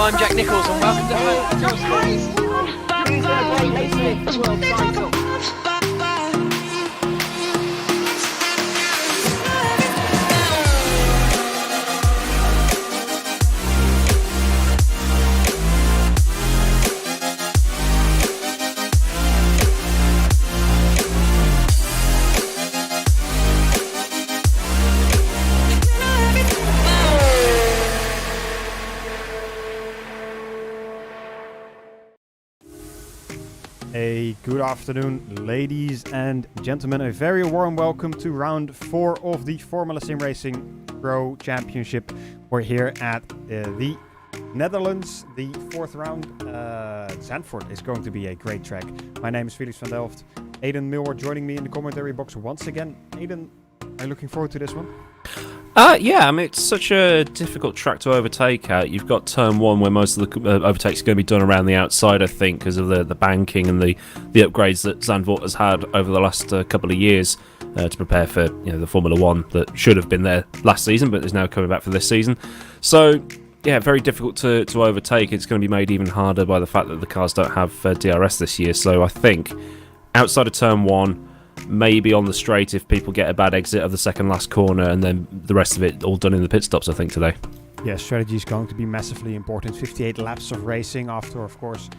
I'm Jack Nichols and welcome to A good afternoon, ladies and gentlemen. A very warm welcome to round 4 of the Formula SimRacing Pro Championship. We're here at the Netherlands, the 4th round. Zandvoort is going to be a great track. My name is Felix van Delft. Aidan, Millward joining me in the commentary box once again. Aidan, are you looking forward to this one? Yeah, I mean, it's such a difficult track to overtake at. You've got turn 1 where most of the overtakes are going to be done around the outside, I think, because of the banking and the upgrades that Zandvoort has had over the last couple of years to prepare for the Formula 1 that should have been there last season but is now coming back for this season. So, yeah, very difficult to overtake. It's going to be made even harder by the fact that the cars don't have DRS this year. So I think outside of turn 1, maybe on the straight if people get a bad exit of the second last corner, and then the rest of it all done in the pit stops, I think, today. Yeah, strategy is going to be massively important. 58 laps of racing after, of course,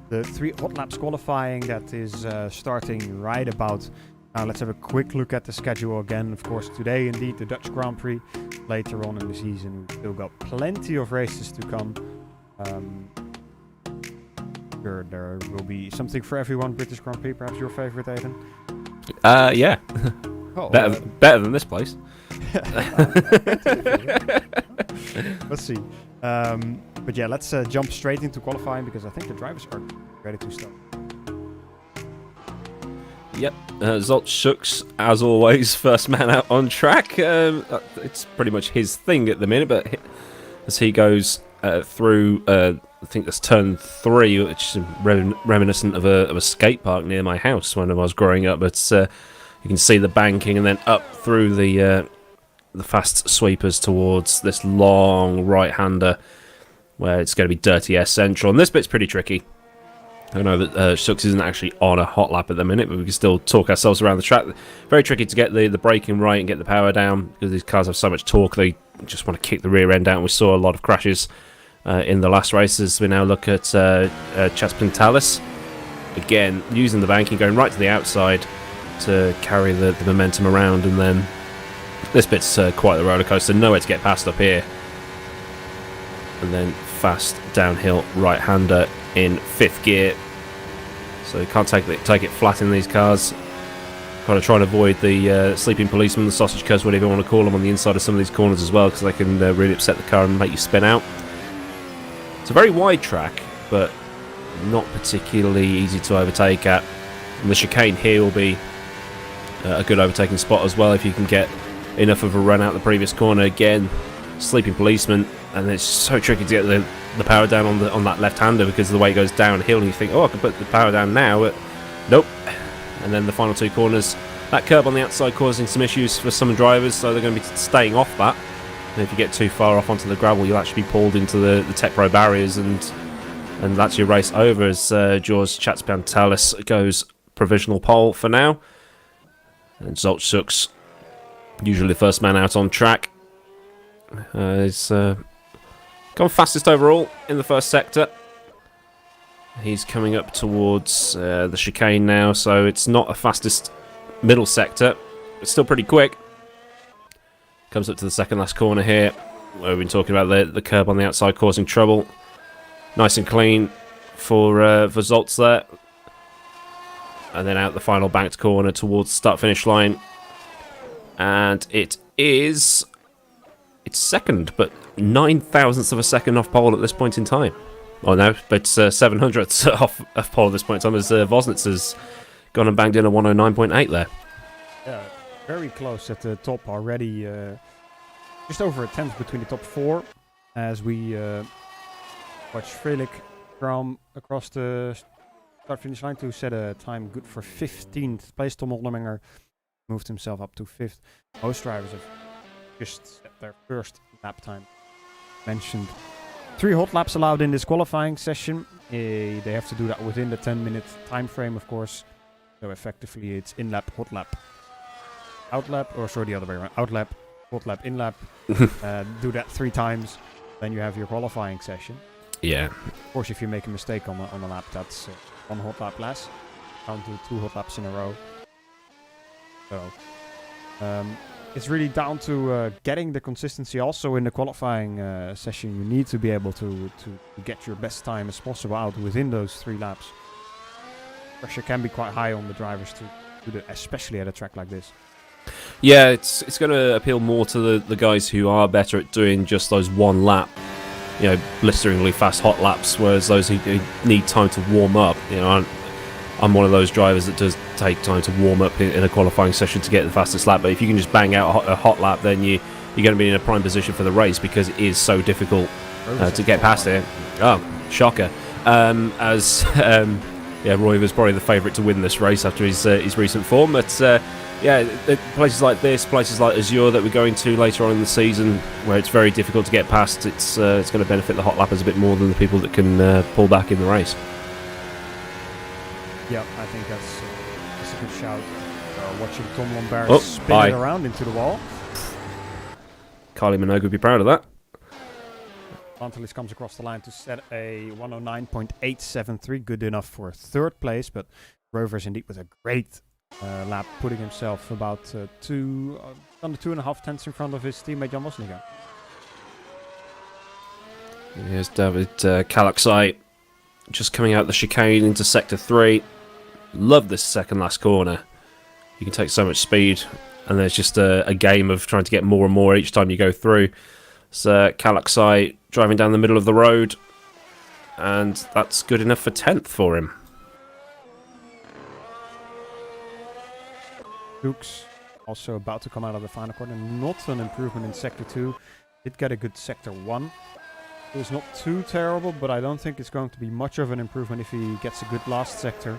the 3 hot laps qualifying that is starting right about now. Let's have a quick look at the schedule again. Of course, today, indeed, the Dutch Grand Prix. Later on in the season, we've still got plenty of races to come. Sure, there will be something for everyone. British Grand Prix, perhaps your favorite, Aidan? Yeah. Oh, better than this place. Let's see. But yeah, let's jump straight into qualifying because I think the drivers are ready to start. Yep. Zolt Shucks, as always, first man out on track. It's pretty much his thing at the minute, but as he goes through, I think that's turn 3, which is reminiscent of a skate park near my house when I was growing up. But you can see the banking, and then up through the fast sweepers towards this long right-hander where it's going to be Dirty S Central. And this bit's pretty tricky. I know that Shucks isn't actually on a hot lap at the minute, but we can still talk ourselves around the track. Very tricky to get the braking right and get the power down because these cars have so much torque, they just want to kick the rear end out. We saw a lot of crashes in the last races. We now look at Chaspintalis. Again, using the banking, going right to the outside to carry the momentum around, and then this bit's quite the roller coaster. Nowhere to get past up here. And then fast downhill right-hander in 5th gear. So you can't take it flat in these cars. Got to try and avoid the sleeping policeman, the sausage cuts, whatever you want to call them, on the inside of some of these corners as well, because they can really upset the car and make you spin out. It's a very wide track, but not particularly easy to overtake at. And the chicane here will be a good overtaking spot as well if you can get enough of a run out the previous corner. Again, sleeping policeman, and it's so tricky to get the power down on that left-hander because of the way it goes downhill, and you think, oh, I can put the power down now, but nope. And then the final 2 corners, that curb on the outside causing some issues for some drivers, so they're going to be staying off that. And if you get too far off onto the gravel, you'll actually be pulled into the Tech Pro barriers, and that's your race over as George Chatspantalis goes provisional pole for now. And Zolt Shucks, usually the first man out on track, is gone fastest overall in the first sector. He's coming up towards the chicane now, so it's not the fastest middle sector. It's still pretty quick. Comes up to the second last corner here, where we've been talking about the curb on the outside causing trouble. Nice and clean for Zoltz there. And then out the final banked corner towards the start-finish line. And it's second, but 9,000ths of a second off pole at this point in time. Oh no, but 700ths off pole at this point in time as Vosnitz has gone and banged in a 109.8 there. Yeah, very close at the top already. Just over a tenth between the top 4 as we watch Felix from across the start-finish line to set a time good for 15th place. Tom Oldermenger moved himself up to 5th. Most drivers have just set their first lap time mentioned 3 hot laps allowed in this qualifying session. They have to do that within the 10-minute time frame, of course. So effectively, it's in-lap, hot lap, out lap, or sorry, the other way around. Out lap, hot lap, in-lap. Do that 3 times, then you have your qualifying session. Yeah. Of course, if you make a mistake on a lap, that's 1 hot lap less. Can't do 2 hot laps in a row. So it's really down to getting the consistency. Also in the qualifying session, you need to be able to get your best time as possible out within those 3 laps. Pressure can be quite high on the drivers to do that, especially at a track like this. Yeah, it's going to appeal more to the guys who are better at doing just those 1 lap, blisteringly fast hot laps, whereas those who need time to warm up, I'm one of those drivers that does take time to warm up in a qualifying session to get the fastest lap. But if you can just bang out a hot lap, then you're going to be in a prime position for the race, because it is so difficult to get past it. Oh, shocker! Roy was probably the favourite to win this race after his recent form. But places like this, places like Azure that we're going to later on in the season, where it's very difficult to get past, it's going to benefit the hot lappers a bit more than the people that can pull back in the race. Yeah, I think that's a good shout. Watching Tom Lombard spin it around into the wall. Kylie Minogue would be proud of that. Pantelis comes across the line to set a 109.873, good enough for 3rd place, but Rovers indeed with a great lap, putting himself about under 2.5 tenths in front of his teammate Jan Wozniak. Here's David Kalaksai just coming out the chicane into Sector 3. Love this second last corner. You can take so much speed, and there's just a game of trying to get more and more each time you go through. So Kalaksai driving down the middle of the road, and that's good enough for 10th for him. Dukes also about to come out of the final corner. Not an improvement in Sector 2. Did get a good Sector 1. It was not too terrible, but I don't think it's going to be much of an improvement if he gets a good last sector.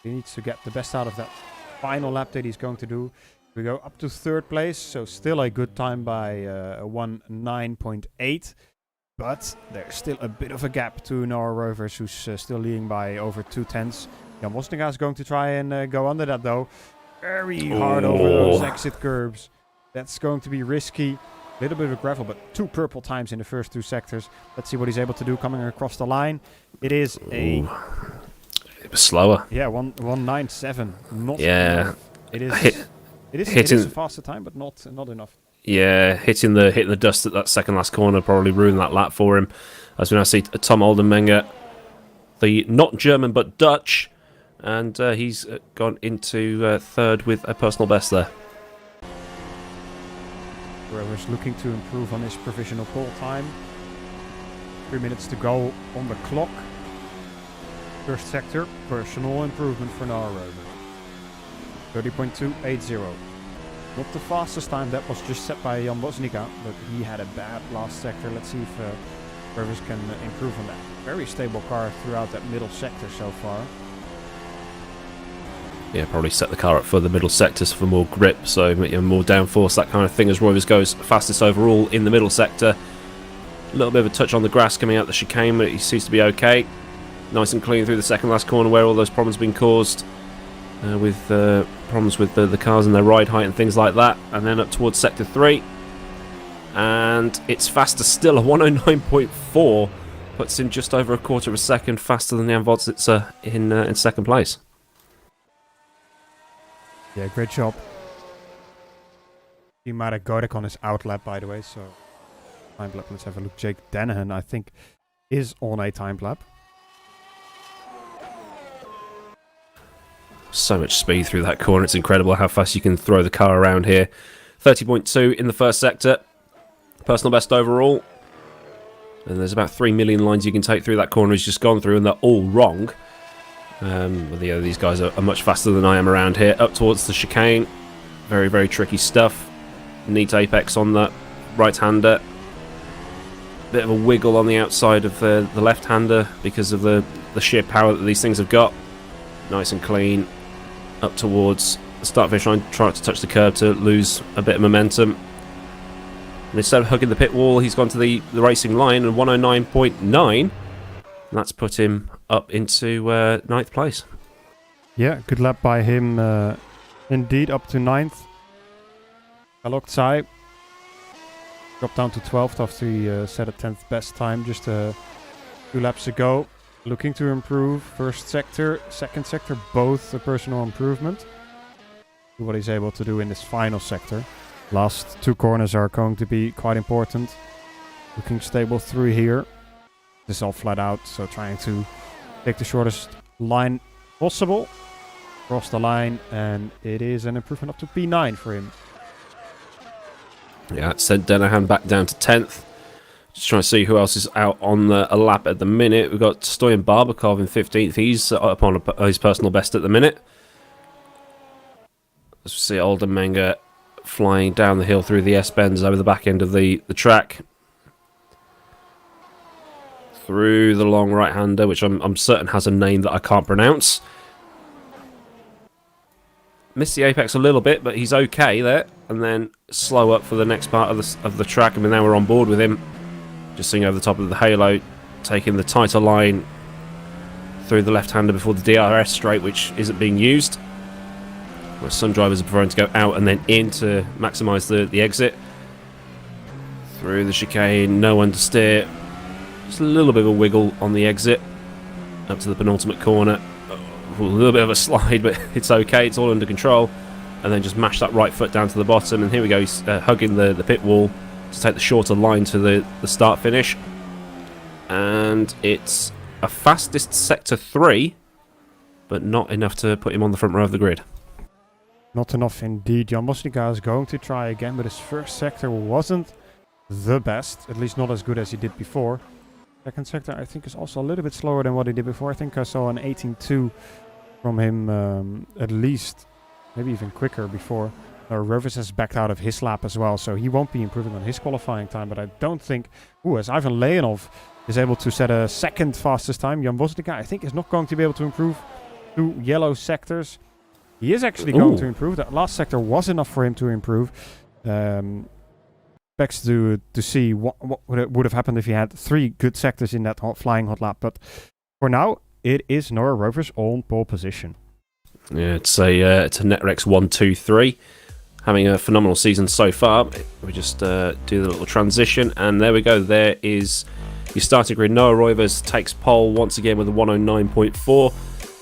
He needs to get the best out of that final lap that he's going to do. We go up to 3rd place, so still a good time by 109.8. But there's still a bit of a gap to Noah Rovers, who's still leading by over 2 tenths. Jan Wozniak is going to try and go under that, though. Very hard over those exit curbs. That's going to be risky. A little bit of gravel, but 2 purple times in the first 2 sectors. Let's see what he's able to do coming across the line. It is it was slower. Yeah, 197. Not enough. It is a faster time, but not enough. Yeah, hitting the dust at that second last corner probably ruined that lap for him. As we now see Tom Oldenmenger, the not German but Dutch, and he's gone into 3rd with a personal best there. Rovers looking to improve on his provisional pole time. 3 minutes to go on the clock. First sector, personal improvement for Noah Rovers. 30.280. Not the fastest time, that was just set by Jan Wozniak, but he had a bad last sector. Let's see if Rovers can improve on that. Very stable car throughout that middle sector so far. Yeah, probably set the car up for the middle sectors for more grip, so more downforce, that kind of thing, as Rovers goes fastest overall in the middle sector. A little bit of a touch on the grass coming out the chicane, but he seems to be okay. Nice and clean through the second last corner where all those problems have been caused with problems with the cars and their ride height and things like that. And then up towards Sector 3. And it's faster still, a 109.4. Puts him just over a quarter of a second faster than Jan Wozniak in second place. Yeah, great job. He might have got it on his outlap, by the way, so time lap. Let's have a look. Jake Danahan, I think, is on a time lap. So much speed through that corner. It's incredible how fast you can throw the car around here. 30.2 in the first sector. Personal best overall. And there's about 3 million lines you can take through that corner he's just gone through, and they're all wrong. These guys are much faster than I am around here. Up towards the chicane. Very, very tricky stuff. Neat apex on the right-hander. Bit of a wiggle on the outside of the left-hander because of the sheer power that these things have got. Nice and clean. Up towards the start finish line. Try not to touch the curb to lose a bit of momentum. And instead of hugging the pit wall, he's gone to the racing line and 109.9. And that's put him up into 9th place. Yeah, good lap by him. Indeed, up to 9th. Aloksai dropped down to 12th after he set a 10th best time just 2 laps ago. Looking to improve. First sector, second sector, both a personal improvement. See what he's able to do in this final sector. Last 2 corners are going to be quite important. Looking stable through here. This is all flat out, so trying to take the shortest line possible. Cross the line, and it is an improvement up to P9 for him. Yeah, it sent Denahan back down to 10th. Just trying to see who else is out on a lap at the minute. We've got Stoyan Barbakov in 15th. He's up on his personal best at the minute. Let's see Aldermenger flying down the hill through the S-bends over the back end of the track. Through the long right-hander, which I'm certain has a name that I can't pronounce. Missed the apex a little bit, but he's okay there. And then slow up for the next part of the track. I mean, now we're on board with him. Just seeing over the top of the halo, taking the tighter line through the left-hander before the DRS straight, which isn't being used. Where some drivers are preferring to go out and then in to maximise the exit. Through the chicane, no one to steer. Just a little bit of a wiggle on the exit. Up to the penultimate corner. A little bit of a slide, but it's okay. It's all under control. And then just mash that right foot down to the bottom. And here we go. He's hugging the pit wall to take the shorter line to the start finish. And it's a fastest sector 3, but not enough to put him on the front row of the grid. Not enough indeed. Jan Bosnica is going to try again, but his first sector wasn't the best. At least not as good as he did before. Second sector, I think, is also a little bit slower than what he did before. I think I saw an 18.2 from him, at least. Maybe even quicker before. Rovers has backed out of his lap as well, so he won't be improving on his qualifying time. But I don't think... as Ivan Leonov is able to set a second fastest time, Jan Bosnica, I think, is not going to be able to improve through yellow sectors. He is actually going to improve. That last sector was enough for him to improve. Expects to see what would have happened if he had 3 good sectors in that flying hot lap. But for now, it is Nora Rovers on pole position. Yeah, it's a Netrex 1-2-3. Having a phenomenal season so far. We just do the little transition, and there we go. There is your starting grid. Noah Rovers takes pole once again with a 109.4.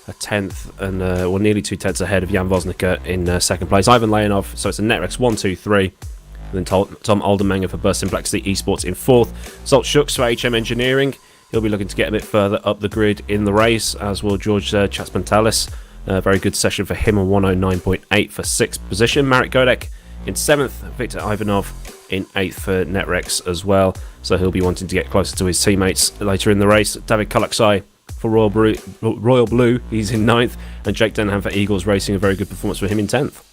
A 10th and nearly 2 tenths ahead of Jan Vosnica in second place. Ivan Leonov, so it's a Netrex 1-2-3. And then Tom Aldermenger for Burst Simplex eSports in 4th. Zolt Schucks for HM Engineering. He'll be looking to get a bit further up the grid in the race, as will George Chatspantalis. Very good session for him on 109.8 for 6th position. Marek Godek in 7th. Victor Ivanov in 8th for Netrex as well. So he'll be wanting to get closer to his teammates later in the race. David Kalaksai for Royal Blue, he's in 9th, and Jake Denham for Eagles Racing, a very good performance for him in 10th.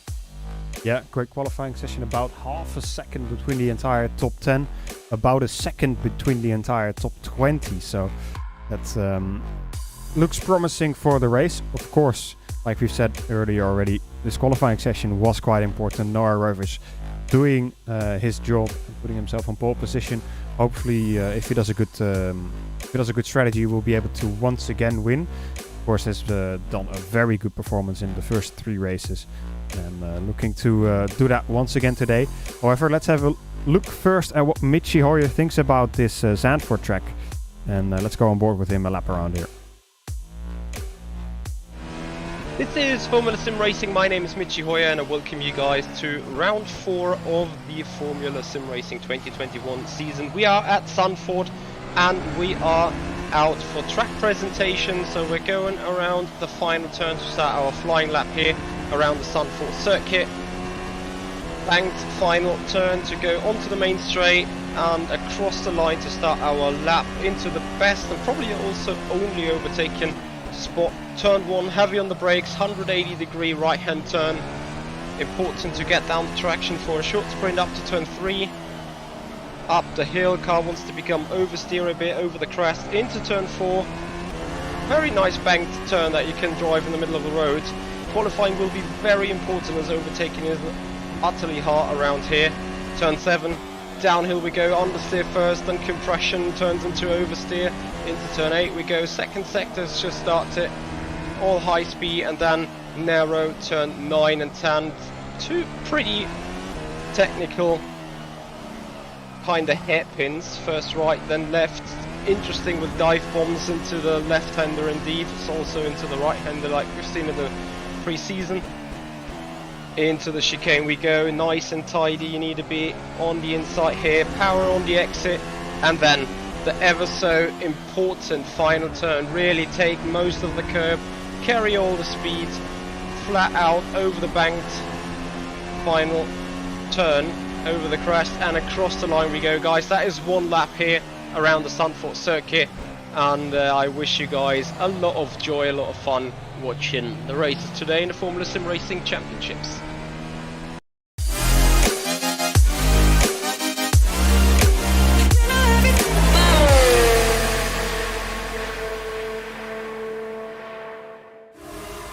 Yeah, great qualifying session, about half a second between the entire top 10, about a second between the entire top 20, so that looks promising for the race. Of course, like we've said earlier already, this qualifying session was quite important. Noah Rovers doing his job and putting himself on pole position. Hopefully, if he does a good strategy, we'll be able to once again win. Of course, has done a very good performance in the first 3 races, and looking to do that once again today. However, let's have a look first at what Mitchie Hoyer thinks about this Zandvoort track, and let's go on board with him a lap around here. This is Formula Sim Racing. My name is Mitchie Hoyer, and I welcome you guys to round 4 of the Formula Sim Racing 2021 season. We are at Zandvoort, and we are out for track presentation. So we're going around the final turn to start our flying lap here around the Zandvoort circuit. Banked final turn to go onto the main straight and across the line to start our lap into the best and probably also only overtaken spot. Turn 1, heavy on the brakes, 180 degree right hand turn. Important to get down the traction for a short sprint up to turn 3. Up the hill, car wants to become oversteer a bit over the crest into turn 4. Very nice banked turn that you can drive in the middle of the road. Qualifying will be very important as overtaking is utterly hard around here. Turn 7, Downhill we go, understeer first, then compression turns into oversteer. Into turn 8 we go, second sector's just started, all high speed, and then narrow turn 9 and 10. Two pretty technical kind of hairpins, first right then left. Interesting with dive bombs into the left-hander indeed, it's also into the right-hander like we've seen in the pre-season. Into the chicane we go, nice and tidy, you need to be on the inside here, power on the exit, and then the ever so important final turn. Really take most of the curb, carry all the speed, flat out over the banked final turn, over the crest, and across the line we go, guys. That is one lap here around the Zandvoort circuit, and I wish you guys a lot of joy, a lot of fun watching the races today in the Formula Sim Racing Championships.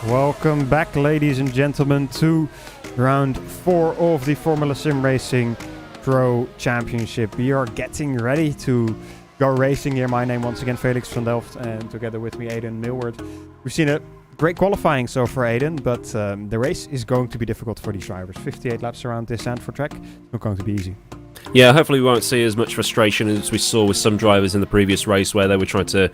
Welcome back, ladies and gentlemen, to round 4 of the Formula Sim Racing Pro Championship. We are getting ready to go racing here. My name once again Felix from Delft, and together with me Aidan, Millward. We've seen a great qualifying so far, Aidan, but the race is going to be difficult for these drivers. 58 laps around this Zandvoort track, it's not going to be easy. Yeah, hopefully we won't see as much frustration as we saw with some drivers in the previous race, where they were trying to,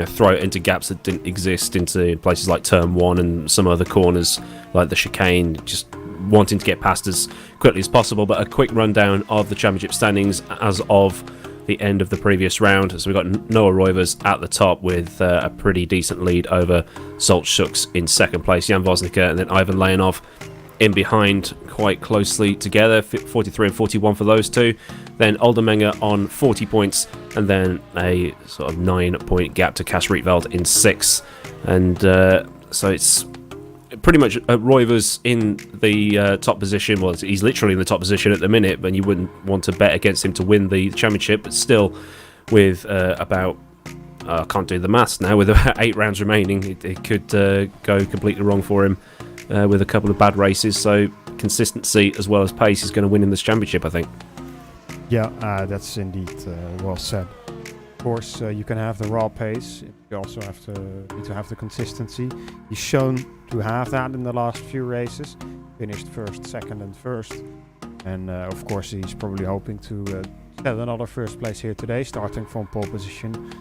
throw it into gaps that didn't exist, into places like turn 1 and some other corners like the chicane, just wanting to get past as quickly as possible. But a quick rundown of the championship standings as of the end of the previous round. So we've got Noah Roivers at the top with a pretty decent lead over Zolt Schuks in second place, Jan Vosnica, and then Ivan Leonov in behind quite closely together, 43 and 41 for those two. Then Oldermenger on 40 points, and then a sort of 9-point gap to Cas Rietveld in 6th. And so it's pretty much Roivers in the top position. Well, he's literally in the top position at the minute, but you wouldn't want to bet against him to win the championship. But still, with about I can't do the maths now, with about 8 rounds remaining, it could go completely wrong for him with a couple of bad races. So consistency as well as pace is going to win in this championship, I think. Yeah, that's indeed well said. Of course, you can have the raw pace. You also need to have the consistency. He's shown to have that in the last few races. Finished first, second, and first. And of course, he's probably hoping to get another first place here today, starting from pole position.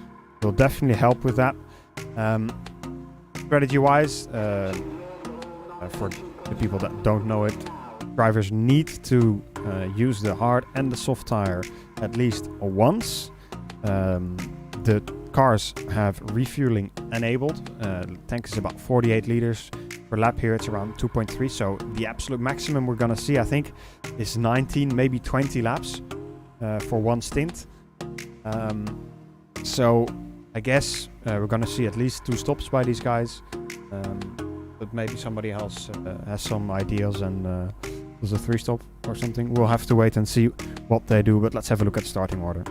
Will definitely help with that. Strategy-wise, for the people that don't know it, drivers need to use the hard and the soft tire at least once. The cars have refueling enabled. The tank is about 48 liters per lap. Here it's around 2.3, so the absolute maximum we're gonna see, I think, is 19, maybe 20 laps for one stint. So I guess we're gonna see at least 2 stops by these guys, but maybe somebody else has some ideas and does a 3-stop or something. We'll have to wait and see what they do, but let's have a look at the starting order.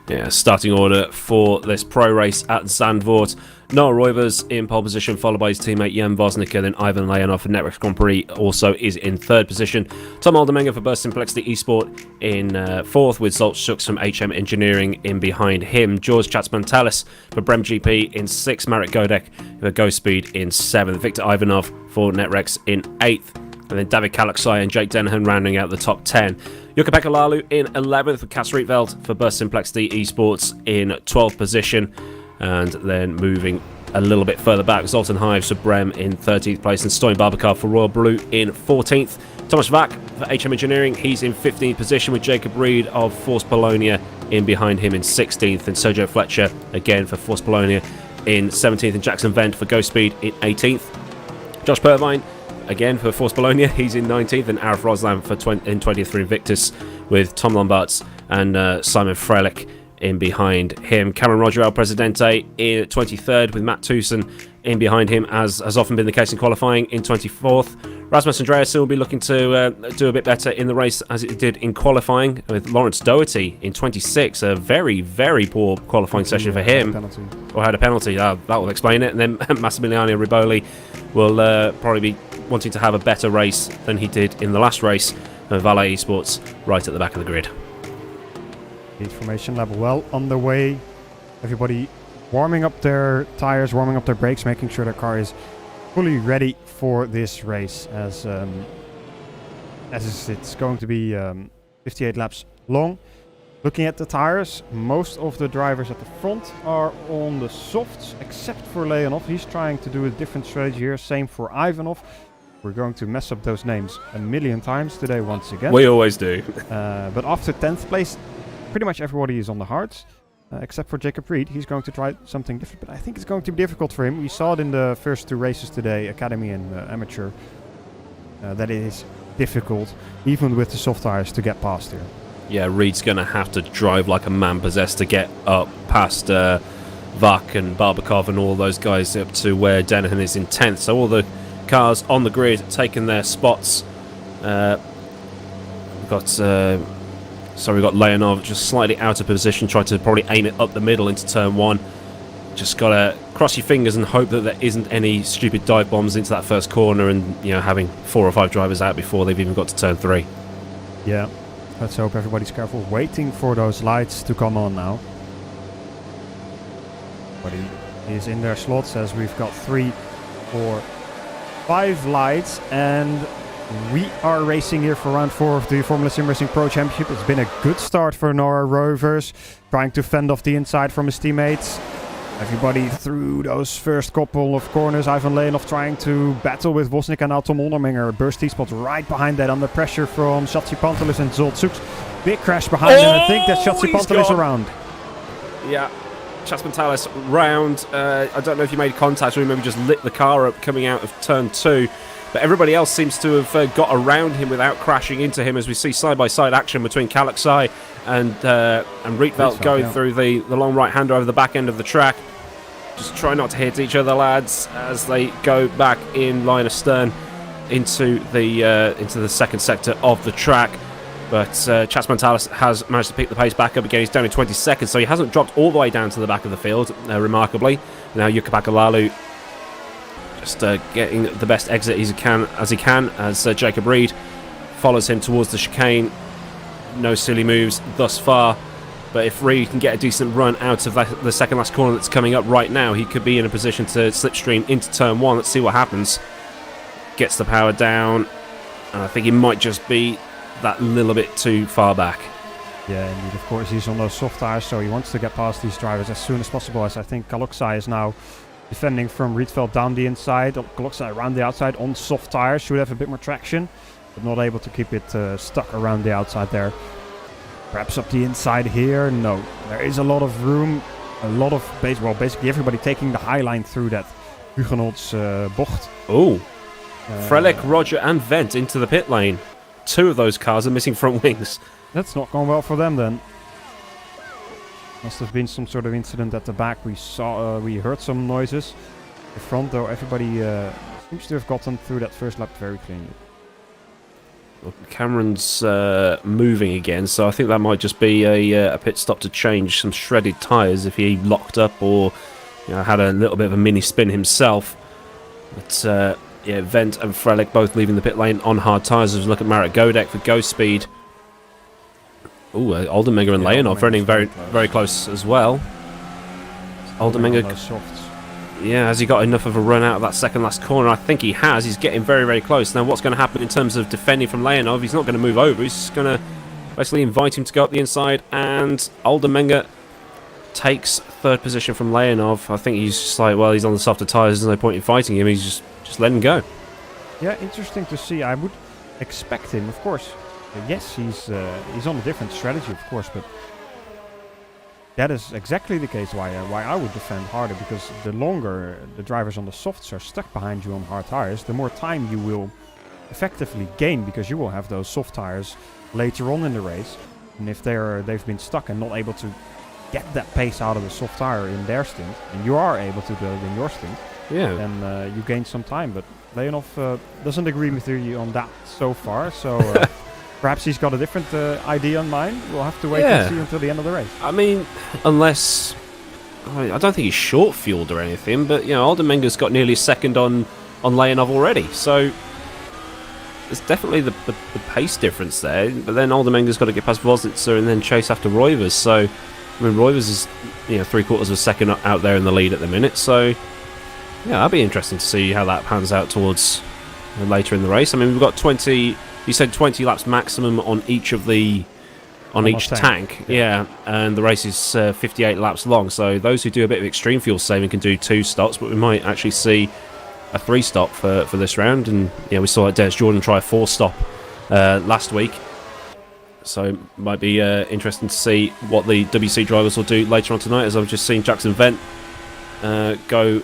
Yeah, starting order for this pro race at Zandvoort. Noah Roivers in pole position, followed by his teammate Jan Vosnica. Then Ivan Leonov for Networks Grand Prix also is in 3rd position. Tom Oldermenger for Burst Simplicity Esport in 4th, with Zolt Schuks from HM Engineering in behind him. George Chatsman-Tallis for Brem GP in 6th. Marek Godek for Go Speed in 7th. Victor Ivanov for Netrex in 8th. And then David Kalaksai and Jake Dennehan rounding out the top 10. Jukka-Pekka Laulu in 11th, with Cas Rietveld for Burst Simplicity Esports in 12th position. And then moving a little bit further back, Zoltan Hives for Brem in 13th place, and Stoyan Babakar for Royal Blue in 14th. Thomas Vack for HM Engineering, he's in 15th position, with Jacob Reed of Force Polonia in behind him in 16th. And Sergio Fletcher again for Force Polonia in 17th, and Jackson Vent for Go Speed in 18th. Josh Purvine again for Force Bologna, he's in 19th, and Arif Roslan in 20th for Invictus, with Tom Lombards and Simon Frelich in behind him. Cameron Roger El Presidente in 23rd, with Matt Tewson in behind him, as has often been the case in qualifying, in 24th. Rasmus Andreasen will be looking to do a bit better in the race as it did in qualifying, with Lawrence Doherty in 26th. A very, very poor qualifying session for him. Or had a penalty, that will explain it. And then Massimiliano Riboli will probably be wanting to have a better race than he did in the last race. Valet Esports right at the back of the grid. Lead formation level well on the way. Everybody warming up their tires, warming up their brakes, making sure their car is fully ready for this race, as it's going to be 58 laps long. Looking at the tires, most of the drivers at the front are on the softs, except for Leonov. He's trying to do a different strategy here. Same for Ivanov. We're going to mess up those names a million times today once again. We always do. But after 10th place, pretty much everybody is on the hards, except for Jacob Reed. He's going to try something different, but I think it's going to be difficult for him. We saw it in the first 2 races today, Academy and Amateur, that it is difficult, even with the soft tires, to get past here. Yeah, Reed's going to have to drive like a man possessed to get up past Vak and Barbakov and all those guys up to where Denihan is in 10th. So all the cars on the grid taking their spots. We've got Leonov just slightly out of position, trying to probably aim it up the middle into turn 1. Just got to cross your fingers and hope that there isn't any stupid dive bombs into that first corner and, having 4 or 5 drivers out before they've even got to turn 3. Yeah. Let's hope everybody's careful, waiting for those lights to come on now. Everybody is in their slots as we've got 3, 4, 5 lights, and we are racing here for round 4 of the Formula SimRacing Pro Championship. It's been a good start for Nora Rovers, trying to fend off the inside from his teammates. Everybody through those first couple of corners. Ivan Leonov trying to battle with Wozniak, and now Tom Ondermenger burst T-spot right behind that under pressure from Shatsi Pantelis and Zolt Soeks. Big crash behind him. I think that Shatsi Pantelis around. Yeah, Shatsi Pantelis round. I don't know if you made contact or maybe just lit the car up coming out of turn 2. But everybody else seems to have got around him without crashing into him, as we see side-by-side action between Kalaksai and Rietveld going through the long right-hander over the back end of the track. Just try not to hit each other, lads, as they go back in line astern into the second sector of the track. But Chas Pantelis has managed to pick the pace back up again. He's down in 20 seconds, so he hasn't dropped all the way down to the back of the field, remarkably. Now Jukka Pakalalu just getting the best exit as he can as Jacob Reed follows him towards the chicane. No silly moves thus far, but if Reed can get a decent run out of the second last corner that's coming up right now, he could be in a position to slipstream into turn 1. Let's see what happens. Gets the power down, and I think he might just be that little bit too far back. Yeah, indeed. Of course, he's on those soft tires, so he wants to get past these drivers as soon as possible, as I think Kaloksai is now defending from Rietveld down the inside. Kaloksai around the outside on soft tires, should have a bit more traction, but not able to keep it stuck around the outside there. Perhaps up the inside here. No, there is a lot of room, a lot of base. Well, basically everybody taking the high line through that Hugenholz bocht. Oh, Frelick, Roger and Vent into the pit lane. 2 of those cars are missing front wings. That's not going well for them then. Must have been some sort of incident at the back. We heard some noises. The front, though, everybody seems to have gotten through that first lap very cleanly. Well, Cameron's moving again, so I think that might just be a pit stop to change some shredded tyres if he locked up or had a little bit of a mini spin himself. But yeah, Vent and Frelick both leaving the pit lane on hard tyres. As we look at Marit Godek for Ghost Speed. Ooh, Oldenmenger and Leonov running very, very close as well. Oldenmenger, yeah, has he got enough of a run out of that second last corner? I think he has. He's getting very, very close. Now, what's going to happen in terms of defending from Leonov? He's not going to move over. He's just going to basically invite him to go up the inside. And Oldenmenger takes 3rd position from Leonov. I think he's just like, well, he's on the softer tyres. There's no point in fighting him. He's just letting him go. Yeah, interesting to see. I would expect him, of course. Yes, he's on a different strategy, of course, but that is exactly the case why I would defend harder, because the longer the drivers on the softs are stuck behind you on hard tires, the more time you will effectively gain, because you will have those soft tires later on in the race. And if they've been stuck and not able to get that pace out of the soft tire in their stint, and you are able to do it in your stint, then you gain some time. But Leonov doesn't agree with you on that so far, so perhaps he's got a different idea in mind. We'll have to wait and see until the end of the race. I mean, unless I don't think he's short fueled or anything, but Oldenmenger's got nearly a second on Leonov already, so there's definitely the pace difference there. But then Oldermenger's got to get past Woznitzer and then chase after Roivers. So, I mean, Roivers is 3/4 of a second out there in the lead at the minute. So, yeah, that'll be interesting to see how that pans out towards later in the race. I mean, we've got 20. You said 20 laps maximum on each of the. On each tank, yeah, and the race is 58 laps long, so those who do a bit of extreme fuel saving can do 2 stops, but we might actually see a 3 stop for this round. And we saw Dennis Jordan try a 4 stop last week, so it might be interesting to see what the WC drivers will do later on tonight. As I've just seen Jackson Vent go,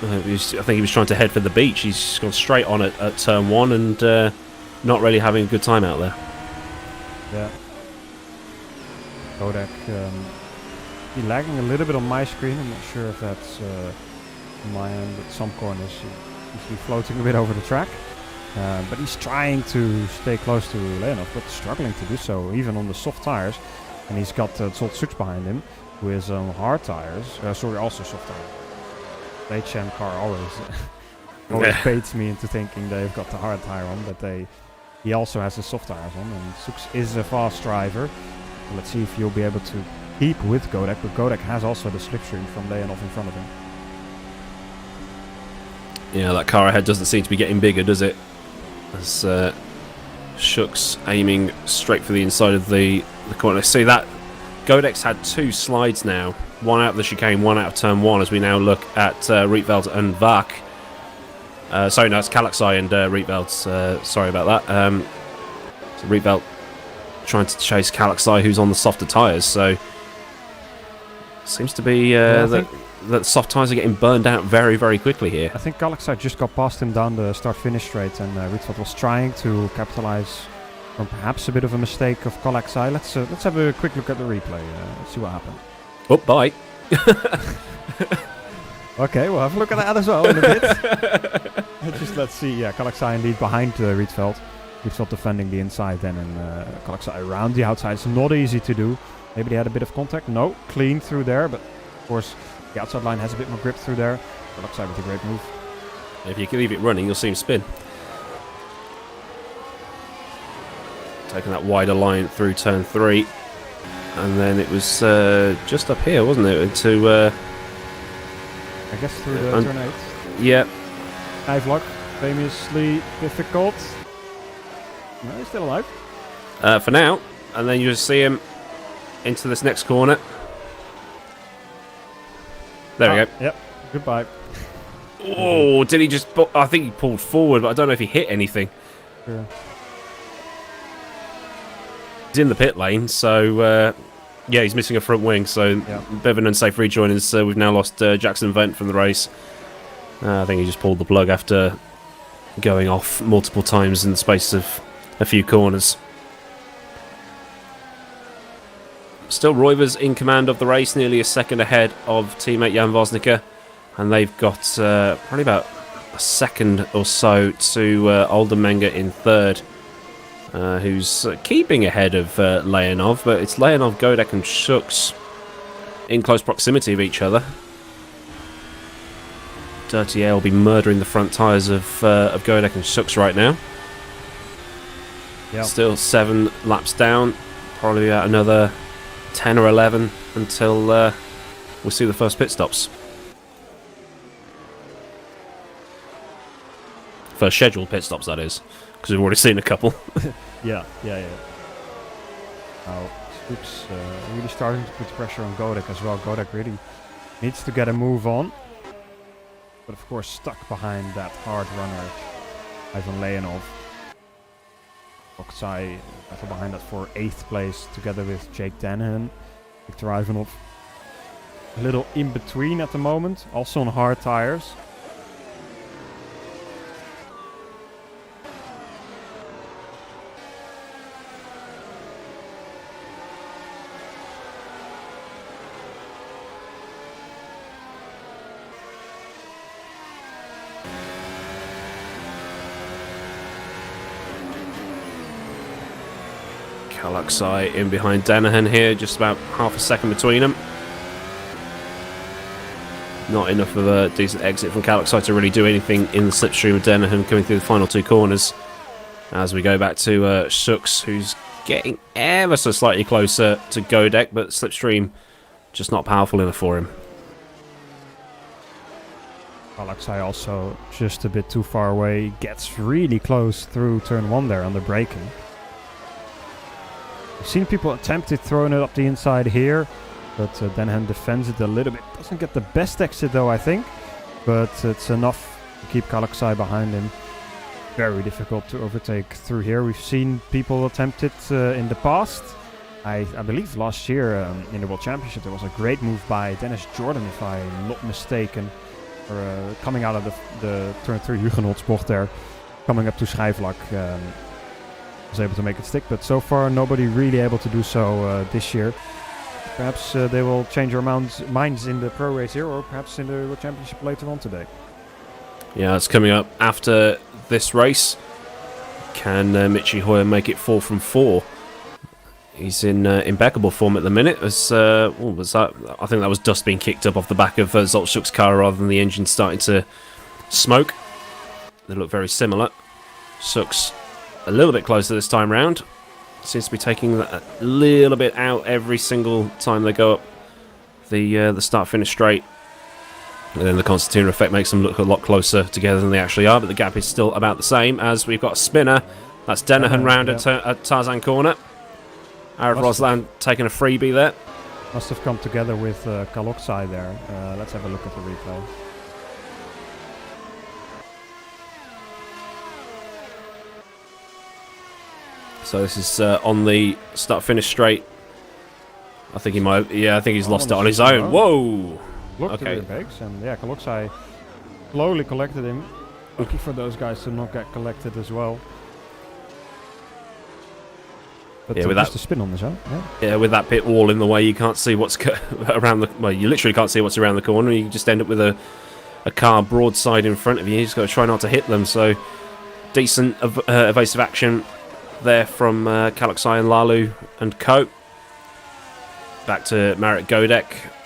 I think he was trying to head for the beach. He's gone straight on at turn 1 and not really having a good time out there. Yeah. Kodak he's lagging a little bit on my screen. I'm not sure if that's on my end, but some corners he's floating a bit over the track. But he's trying to stay close to Leonov, but struggling to do so, even on the soft tires. And he's got Zolt Sux behind him with hard tires. Also soft tires. The HM car always baits me into thinking they've got the hard tire on, but he also has the soft tires on, and Sux is a fast driver. So let's see if he'll be able to keep with Kodak, but Kodak has also the slipstream from Leonov in front of him. Yeah, that car ahead doesn't seem to be getting bigger, does it? As Shuck's aiming straight for the inside of the corner. See that Godek's had 2 slides now, one out of the chicane, one out of turn 1, as we now look at Rietveld and Vak. Sorry, no, it's Kalaxai and Rietveld. Sorry about that. So Rietveld trying to chase Kalaxai, who's on the softer tyres. So seems to be that soft tyres are getting burned out very, very quickly here. I think Kalaxai just got past him down the start-finish straight, and Rietveld was trying to capitalize on perhaps a bit of a mistake of Kalaxai. Let's have a quick look at the replay. See what happened. Oh, bye. Okay, we'll have a look at that as well in a bit. Let's see. Yeah, Kalaxai indeed behind Rietveld. Rietveld defending the inside then, and Kalaxai around the outside. It's not easy to do. Maybe they had a bit of contact. No, clean through there, but of course the outside line has a bit more grip through there. Kalaxai with a great move. If you can leave it running, you'll see him spin. Taking that wider line through turn 3. And then it was just up here, wasn't it? To I guess through the turn 8. Yeah. Knife lock, famously difficult. No, he's still alive. For now. And then you just see him into this next corner. There we go. Yep. Goodbye. Oh, did he just... I think he pulled forward, but I don't know if he hit anything. Sure. He's in the pit lane, so... yeah, he's missing a front wing, so bit of an unsafe rejoin as we've now lost Jackson Vent from the race. I think he just pulled the plug after going off multiple times in the space of a few corners. Still Roivers in command of the race, nearly a second ahead of teammate Jan Woznicka, and they've got probably about a second or so to Oldermenger in third. Who's keeping ahead of Leonov, but it's Leonov, Godek and Shucks in close proximity of each other. Dirty Air will be murdering the front tyres of Godek and Shucks right now. Yep. Still 7 laps down, probably about another 10 or 11 until we'll see the first pit stops. First scheduled pit stops, that is. Because we've already seen a couple. Yeah. Now, Schucks really starting to put pressure on Godek as well. Godek really needs to get a move on. But of course, stuck behind that hard runner, Ivan Leonov. Oksai battle behind that for 8th place, together with Jake Danahan. Victor Ivanov a little in between at the moment, also on hard tires. Kalaxai in behind Danahan here, just about half a second between them. Not enough of a decent exit from Calixide to really do anything in the slipstream of Dennehan coming through the final 2 corners. As we go back to Shooks, who's getting ever so slightly closer to Godek, but slipstream just not powerful enough for him. Alexei also just a bit too far away, gets really close through turn 1 there on the braking. I've seen people attempted throwing it up the inside here, but Dennehan defends it a little bit. Doesn't get the best exit though, I think, but it's enough to keep Alexei behind him. Very difficult to overtake through here. We've seen people attempt it in the past. I believe last year in the World Championship there was a great move by Dennis Jordan, if I'm not mistaken, coming out of the turn 3 Hugenholtzbocht there, coming up to Schijfvlak, was able to make it stick, but so far nobody really able to do so this year. Perhaps they will change their minds in the pro race here, or perhaps in the World Championship later on today. Yeah, it's coming up after this race. Can Michi Hoyer make it 4 from 4? He's in impeccable form at the minute. As what was that? I think that was dust being kicked up off the back of Zoltschuk's car rather than the engine starting to smoke. They look very similar. Suk's a little bit closer this time round. Seems to be taking that a little bit out every single time they go up the start-finish straight. And then the concertina effect makes them look a lot closer together than they actually are, but the gap is still about the same as we've got a spinner. That's Dennehan round at Tarzan corner. Arif Roslan taking a freebie there. Must have come together with Kaloksai there. Let's have a look at the replay. So this is on the start-finish straight. I think he might. Yeah, I think he's lost it on his own. Whoa! Looked at the brakes, and yeah, Kaloksai slowly collected him. Lucky for those guys to not get collected as well. But yeah, with just that a spin on this, huh? Yeah, with that pit wall in the way, you can't see what's around the. Well, you literally can't see what's around the corner. You just end up with a car broadside in front of you. You just got to try not to hit them. So decent evasive action there from Kaloksai and Lalu and co. Back to Marit Godek.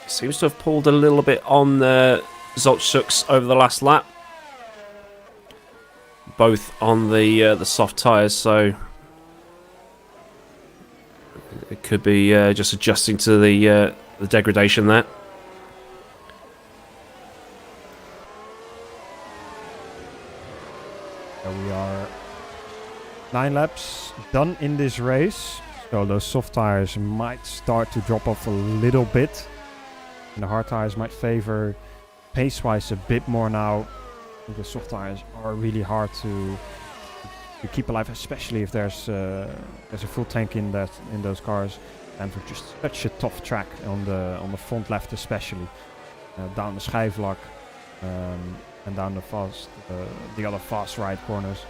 Seems to have pulled a little bit on Zoltschuk's over the last lap. Both on the soft tyres, so it could be just adjusting to the degradation there. So we are 9 laps done in this race. So those soft tires might start to drop off a little bit. And the hard tires might favor pace-wise a bit more now. The soft tires are really hard to keep alive, especially if there's a full tank in those cars, and for just such a tough track on the front left, especially down the Schijfvlak and down the other fast right corners,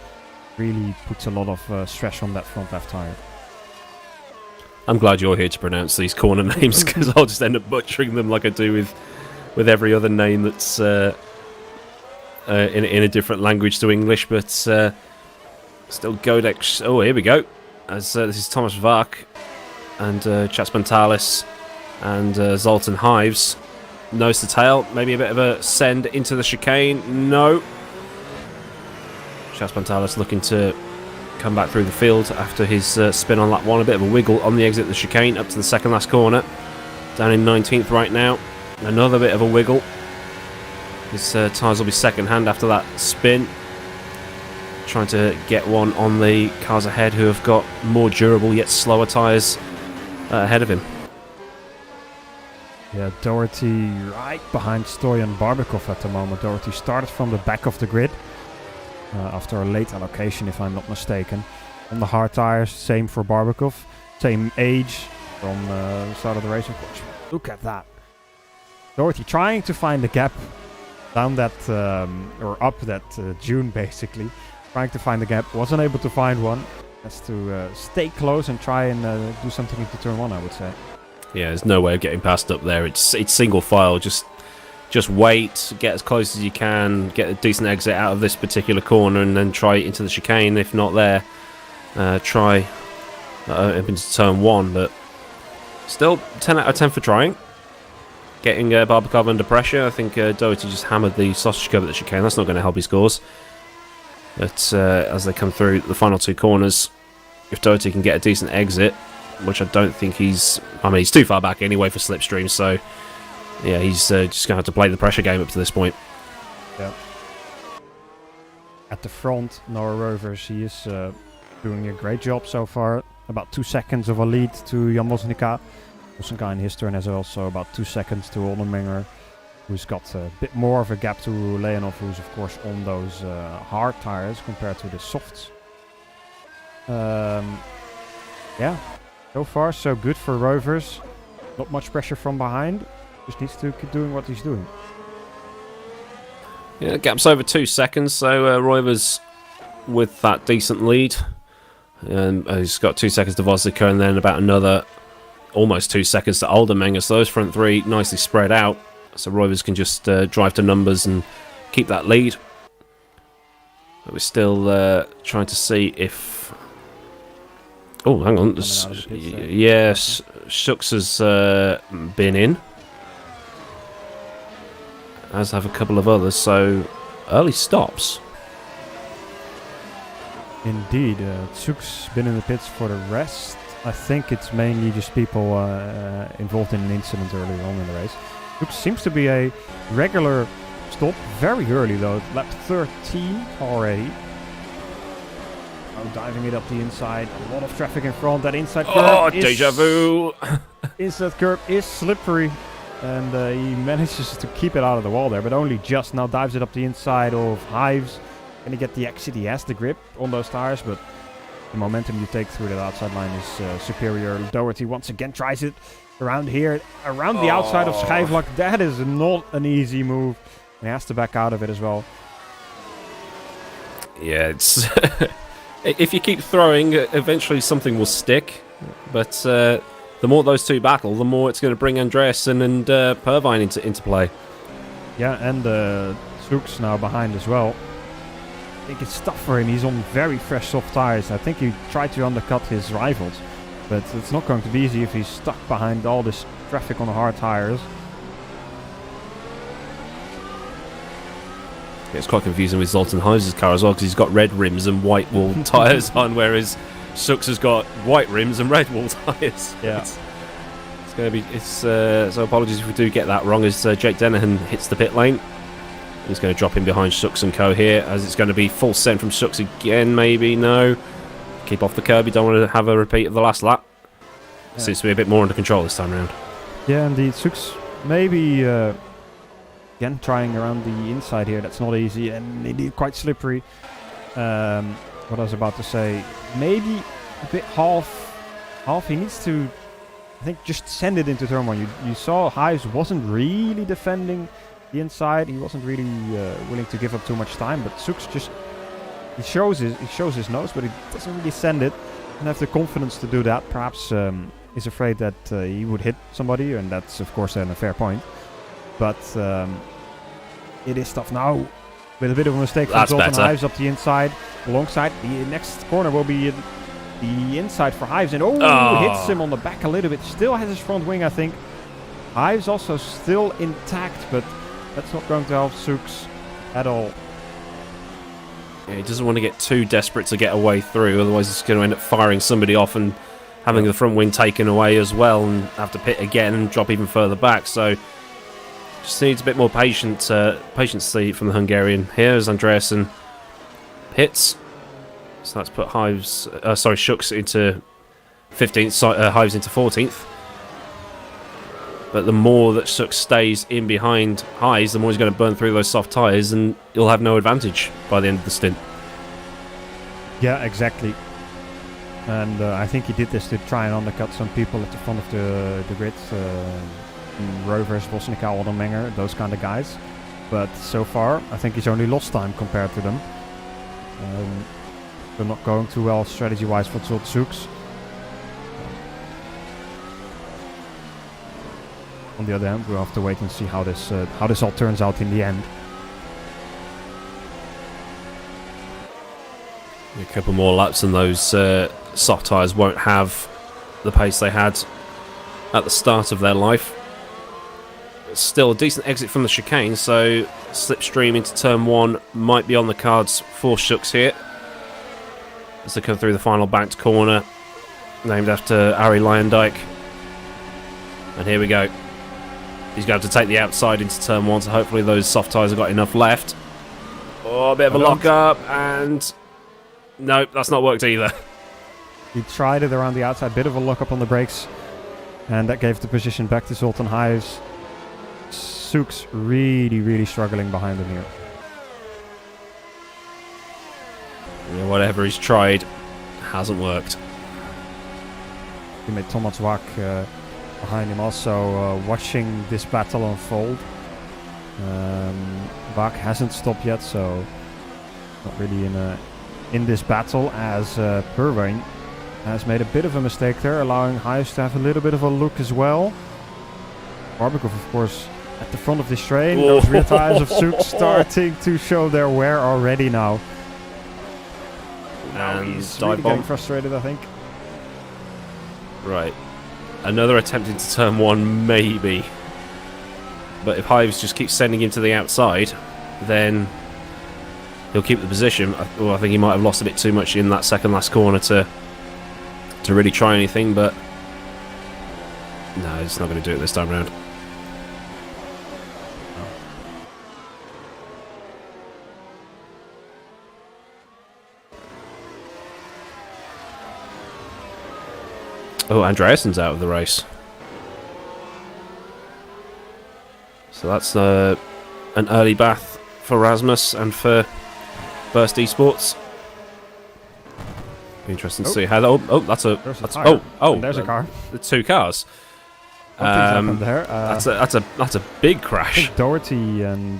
really puts a lot of stress on that front left tire. I'm glad you're here to pronounce these corner names, because I'll just end up butchering them like I do with every other name that's in a different language to English. But still Godek. Oh, here we go. As this is Thomas Vark and Chatspantalis and Zoltan Hives. Nose to tail. Maybe a bit of a send into the chicane. No. Chatspantalis looking to come back through the field after his spin on lap 1. A bit of a wiggle on the exit of the chicane up to the second last corner. Down in 19th right now. Another bit of a wiggle. His tyres will be second hand after that spin. Trying to get one on the cars ahead who have got more durable yet slower tyres ahead of him. Yeah, Doherty right behind Stoyan Barbakov at the moment. Doherty started from the back of the grid after a late allocation, if I'm not mistaken. On the hard tyres, same for Barbakov. Same age from the start of the race, of course. Look at that. Doherty trying to find the gap down that, or up that dune, basically. Trying to find the gap, wasn't able to find one. Has to stay close and try and do something into turn 1, I would say. Yeah, there's no way of getting past up there. It's single file. Just wait, get as close as you can, get a decent exit out of this particular corner, and then try into the chicane. If not there, try into turn 1. But still, 10 out of 10 for trying. getting Barbakov under pressure. I think Doherty just hammered the sausage curve at the chicane. That's not going to help his scores. But as they come through the final 2 corners, if Doherty can get a decent exit, which I don't think he's... I mean, he's too far back anyway for slipstream, so yeah, he's just going to have to play the pressure game up to this point. Yeah. At the front, Noah Rovers, he is doing a great job so far. About 2 seconds of a lead to Jan Woznica. Woznica in his turn has also about 2 seconds to Oldenmenger, who's got a bit more of a gap to Leonov, who's of course on those hard tires compared to the softs. Yeah, so far so good for Rovers. Not much pressure from behind. Just needs to keep doing what he's doing. Yeah, gap's over 2 seconds, so Rovers with that decent lead. He's got 2 seconds to Woznica and then about another almost 2 seconds to Oldenmenger. So those front 3 nicely spread out. So Rovers can just drive to numbers and keep that lead. But we're still trying to see if... Oh, hang on. Yes, Shucks has been in. As have a couple of others. So early stops. Indeed. Tsuk's been in the pits for the rest. I think it's mainly just people involved in an incident earlier on in the race. Tsuk seems to be a regular stop, very early though, lap 13 already. Oh, diving it up the inside, a lot of traffic in front. That inside curve is... deja vu! Inside curve is slippery, and he manages to keep it out of the wall there, but only just now dives it up the inside of Hives. Can he get the exit? He has the grip on those tires, but the momentum you take through that outside line is superior. Doherty once again tries it around here, around the outside of Schijfvlak. That is not an easy move. And he has to back out of it as well. Yeah, it's... if you keep throwing, eventually something will stick. But the more those two battle, the more it's going to bring Andreasen and Purvine into play. Yeah, and Tsuk's now behind as well. I think it's tough for him. He's on very fresh soft tires. I think he tried to undercut his rivals, but it's not going to be easy if he's stuck behind all this traffic on the hard tires. Yeah, it's quite confusing with Zoltan Hives' car as well, because he's got red rims and white wall tyres on, whereas Shucks has got white rims and red wall tyres. Yeah. It's going to be... so apologies if we do get that wrong, as Jake Denahan hits the pit lane. He's going to drop in behind Shucks and co here, as it's going to be full send from Shucks again, maybe. No. Keep off the curb. You don't want to have a repeat of the last lap. Yeah. Seems to be a bit more under control this time around. Yeah, indeed. Shucks maybe again trying around the inside here. That's not easy and indeed quite slippery. What I was about to say, maybe a bit half. He needs to, I think, just send it into turn one. You saw Hives wasn't really defending the inside. He wasn't really willing to give up too much time, but Shucks just he shows his nose, but he doesn't really send it and have the confidence to do that. Perhaps he's afraid that he would hit somebody, and that's of course then a fair point. But it is tough now with a bit of a mistake from Zoltan Hives up the inside. Alongside the next corner will be the inside for Hives, and hits him on the back a little bit. Still has his front wing, I think. Hives also still intact, but that's not going to help Shucks at all. Yeah, he doesn't want to get too desperate to get away through, otherwise he's going to end up firing somebody off and having the front wing taken away as well, and have to pit again and drop even further back. So just needs a bit more patience from the Hungarian. Here's Andreasen pits. So that's put Shucks into 15th, Hives into 14th. But the more that Shucks stays in behind Hives, the more he's going to burn through those soft tyres, and he'll have no advantage by the end of the stint. Yeah, exactly. And I think he did this to try and undercut some people at the front of the grid. Rovers, Woznica, Oldenmenger, those kind of guys. But so far, I think he's only lost time compared to them. They're not going too well strategy-wise for Shucks. On the other hand, we'll have to wait and see how this all turns out in the end. A couple more laps and those soft tyres won't have the pace they had at the start of their life. Still a decent exit from the chicane, so slipstream into turn 1 might be on the cards for Shucks here. As they come through the final banked corner, named after Ari Lyondike. And here we go. He's going to take the outside into turn 1, so hopefully those soft tyres have got enough left. Oh, a bit of a lock-up, and... Nope, that's not worked either. He tried it around the outside, bit of a lock-up on the brakes, and that gave the position back to Zoltan Hives. Sook's really struggling behind him here. Yeah, whatever he's tried hasn't worked. Teammate Thomas Wack behind him also watching this battle unfold. Wack hasn't stopped yet, so not really in this battle, as Purwain has made a bit of a mistake there, allowing Hives to have a little bit of a look as well. Barbikov, of course, at the front of this train. Those rear tires of Sook starting to show their wear already now. And he's dive really bomb. getting frustrated, I think. Right. Another attempt into turn 1, maybe. But if Hives just keeps sending him to the outside, then he'll keep the position. Well, I think he might have lost a bit too much in that second last corner to really try anything, but no, he's not going to do it this time around. Oh, Andreassen's out of the race. So that's an early bath for Rasmus and for Burst Esports. Be interesting to see how that. That's a. And there's a car. The 2 cars. Happened there. That's a big I crash. think Doherty and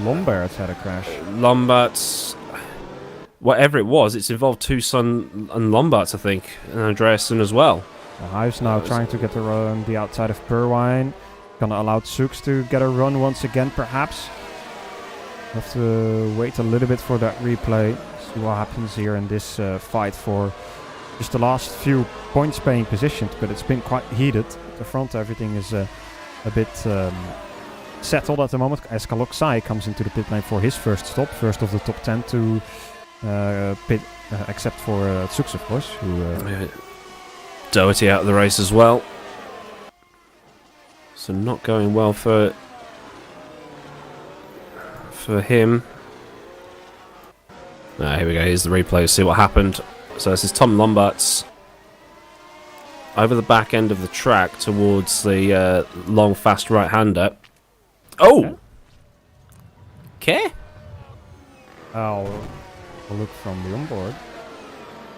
Lombards had a crash. Lombards, whatever it was, it's involved Tucson and Lombards, I think, and Andreasen as well. Hives now trying to get around the outside of Purwine. Gonna allow Sooks to get a run once again, perhaps. Have to wait a little bit for that replay. See what happens here in this fight for just the last few points paying positions, but it's been quite heated. At the front, everything is a bit settled at the moment, as Kaloksai comes into the pit lane for his first stop, first of the top 10 to pit, except for Sooks, of course. Who, Doherty out of the race as well. So not going well for him. Here we go, here's the replay, see what happened. So this is Tom Lombards over the back end of the track towards the long, fast right-hander. Oh! Okay. I'll look from the onboard.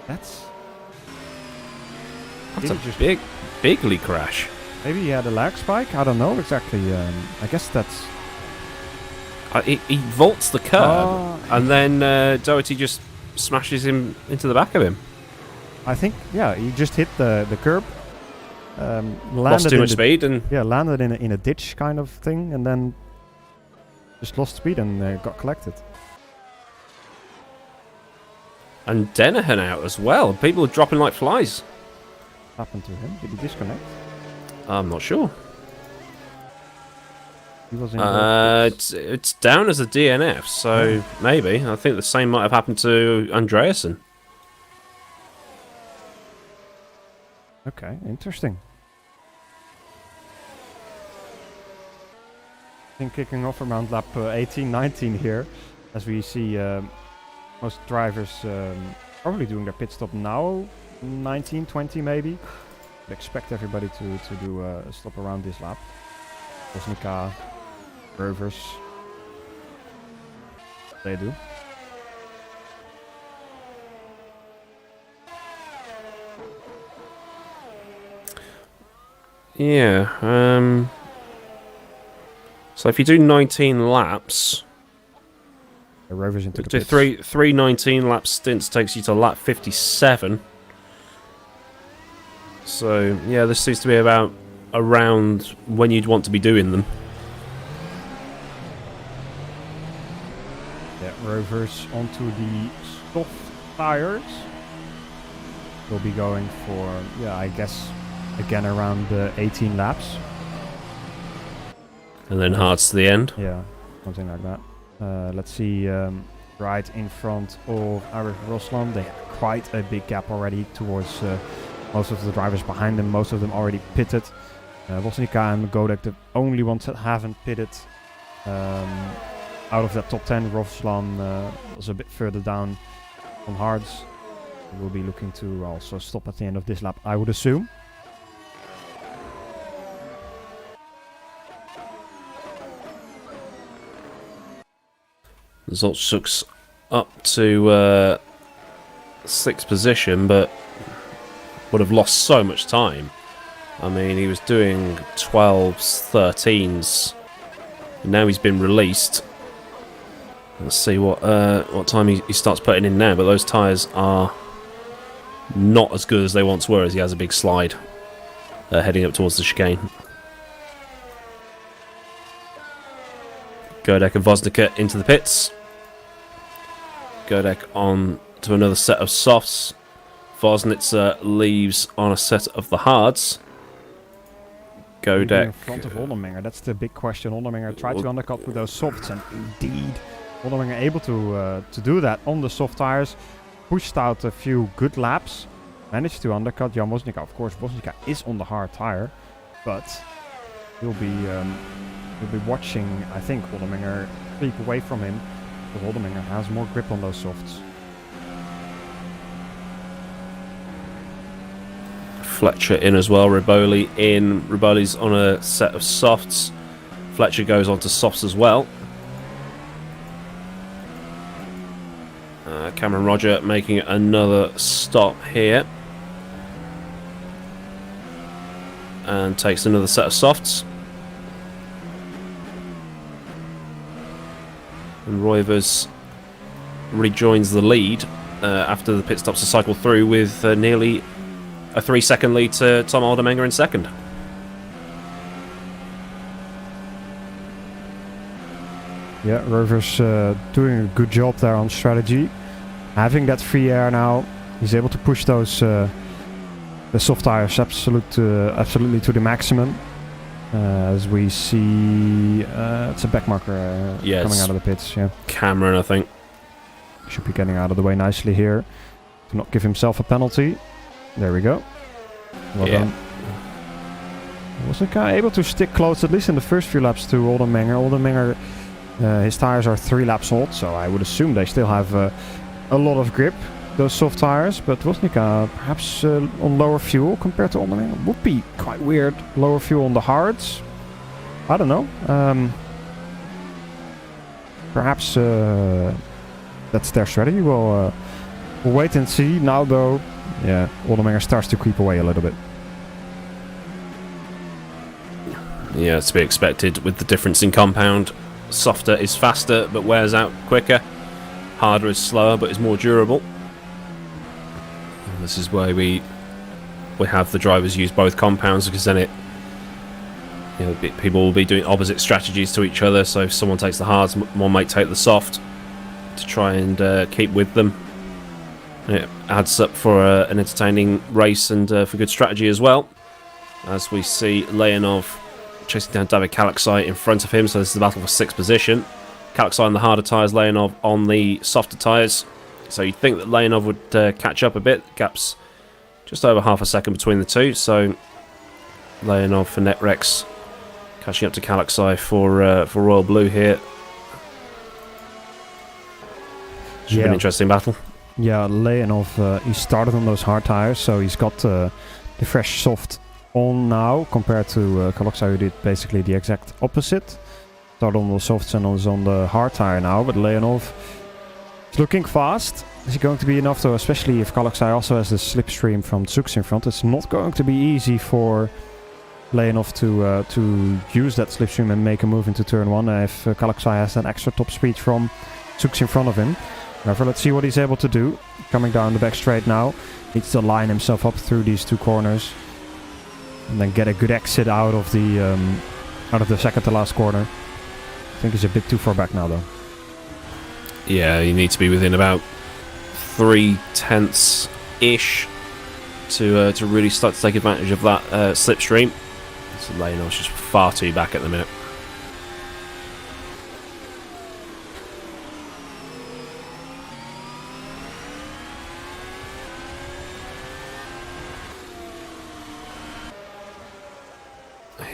That's a bigly crash. Maybe he had a lag spike? I don't know exactly. I guess that's... He vaults the curb, and then Doherty just smashes him into the back of him. I think, yeah, he just hit the curb. Lost too much speed, and landed in a ditch kind of thing, and then just lost speed and got collected. And Dennehan out as well. People are dropping like flies. What happened to him? Did he disconnect? I'm not sure. He was in it's down as a DNF, so maybe. I think the same might have happened to Andreasen. Okay, interesting. I think kicking off around lap 18, 19 here, as we see most drivers probably doing their pit stop now, 19, 20 maybe. I'd expect everybody to do a stop around this lap. Bosnica, Rovers, they do. Yeah, so if you do 19 laps, The Rovers into the do pits. three 19 lap stints takes you to lap 57. So yeah, this seems to be about around when you'd want to be doing them. Yeah, Rovers onto the soft tires. We'll be going for, yeah, I guess again around 18 laps. And then hards to the end. Yeah, something like that. Let's see, right in front of Irish Ruslan. They have quite a big gap already towards most of the drivers behind them. Most of them already pitted. Woznica and Godek, the only ones that haven't pitted. Out of that top 10, Ruslan was a bit further down on hards. We'll be looking to also stop at the end of this lap, I would assume. Zoltschuk's up to 6th position, but would have lost so much time. I mean, he was doing 12s, 13s, and now he's been released. Let's see what time he starts putting in now, but those tyres are not as good as they once were, as he has a big slide heading up towards the chicane. Godek and Woznica into the pits. Godek on to another set of softs. Woznica leaves on a set of the hards. Godek in front of Oldermenger, that's the big question. Oldermenger tried to undercut with those softs, and indeed Oldermenger able to do that on the soft tires. Pushed out a few good laps. Managed to undercut Jan Woznica. Of course, Woznica is on the hard tire, but he'll be watching, I think, Oldermenger creep away from him, because Oldermenger has more grip on those softs. Fletcher in as well, Riboli in. Riboli's on a set of softs. Fletcher goes on to softs as well. Cameron Roger making another stop here. And takes another set of softs. And Roivers rejoins the lead after the pit stops to cycle through with nearly a 3-second lead to Tom Oldermenger in second. Yeah, Roivers doing a good job there on strategy. Having that free air now, he's able to push those the soft tires absolutely to the maximum. As we see, it's a backmarker coming out of the pits. Yeah, Cameron, I think. Should be getting out of the way nicely here to not give himself a penalty. There we go. Well done. Wasn't able to stick close, at least in the first few laps, to Oldermenger. Oldermenger, his tires are 3 laps old, so I would assume they still have a lot of grip, those soft tires. But Woznica perhaps on lower fuel compared to Oldermenger. Would be quite weird. Lower fuel on the hards. I don't know. Perhaps that's their strategy. We'll wait and see. Now though, yeah, Oldermenger starts to creep away a little bit. Yeah, it's to be expected with the difference in compound. Softer is faster but wears out quicker. Harder is slower but is more durable. And this is why we have the drivers use both compounds, because then people will be doing opposite strategies to each other. So if someone takes the hards, one might take the soft to try and keep with them. And it adds up for an entertaining race and for good strategy as well. As we see Leonov chasing down David Kalaksai in front of him, so this is the battle for 6th position. Kalaksai on the harder tyres, Leonov on the softer tyres. So you'd think that Leonov would catch up a bit. Gap's just over half a second between the two, so Leonov for Netrex catching up to Kalaksai for Royal Blue here. Should be an interesting battle. Yeah, Leonov, he started on those hard tyres, so he's got the fresh soft on now, compared to Kalaksai, who did basically the exact opposite. Started on the softs and was on the hard tyre now, but Leonov is looking fast. Is it going to be enough though, especially if Kalaksai also has the slipstream from Zux in front? It's not going to be easy for Leonov to use that slipstream and make a move into turn 1 if Kalaksai has that extra top speed from Zux in front of him. However, let's see what he's able to do. Coming down the back straight now. Needs to line himself up through these 2 corners. And then get a good exit out of the second to last corner. I think he's a bit too far back now though. Yeah, you need to be within about 3/10-ish to really start to take advantage of that slipstream. So Leonov's just far too back at the minute.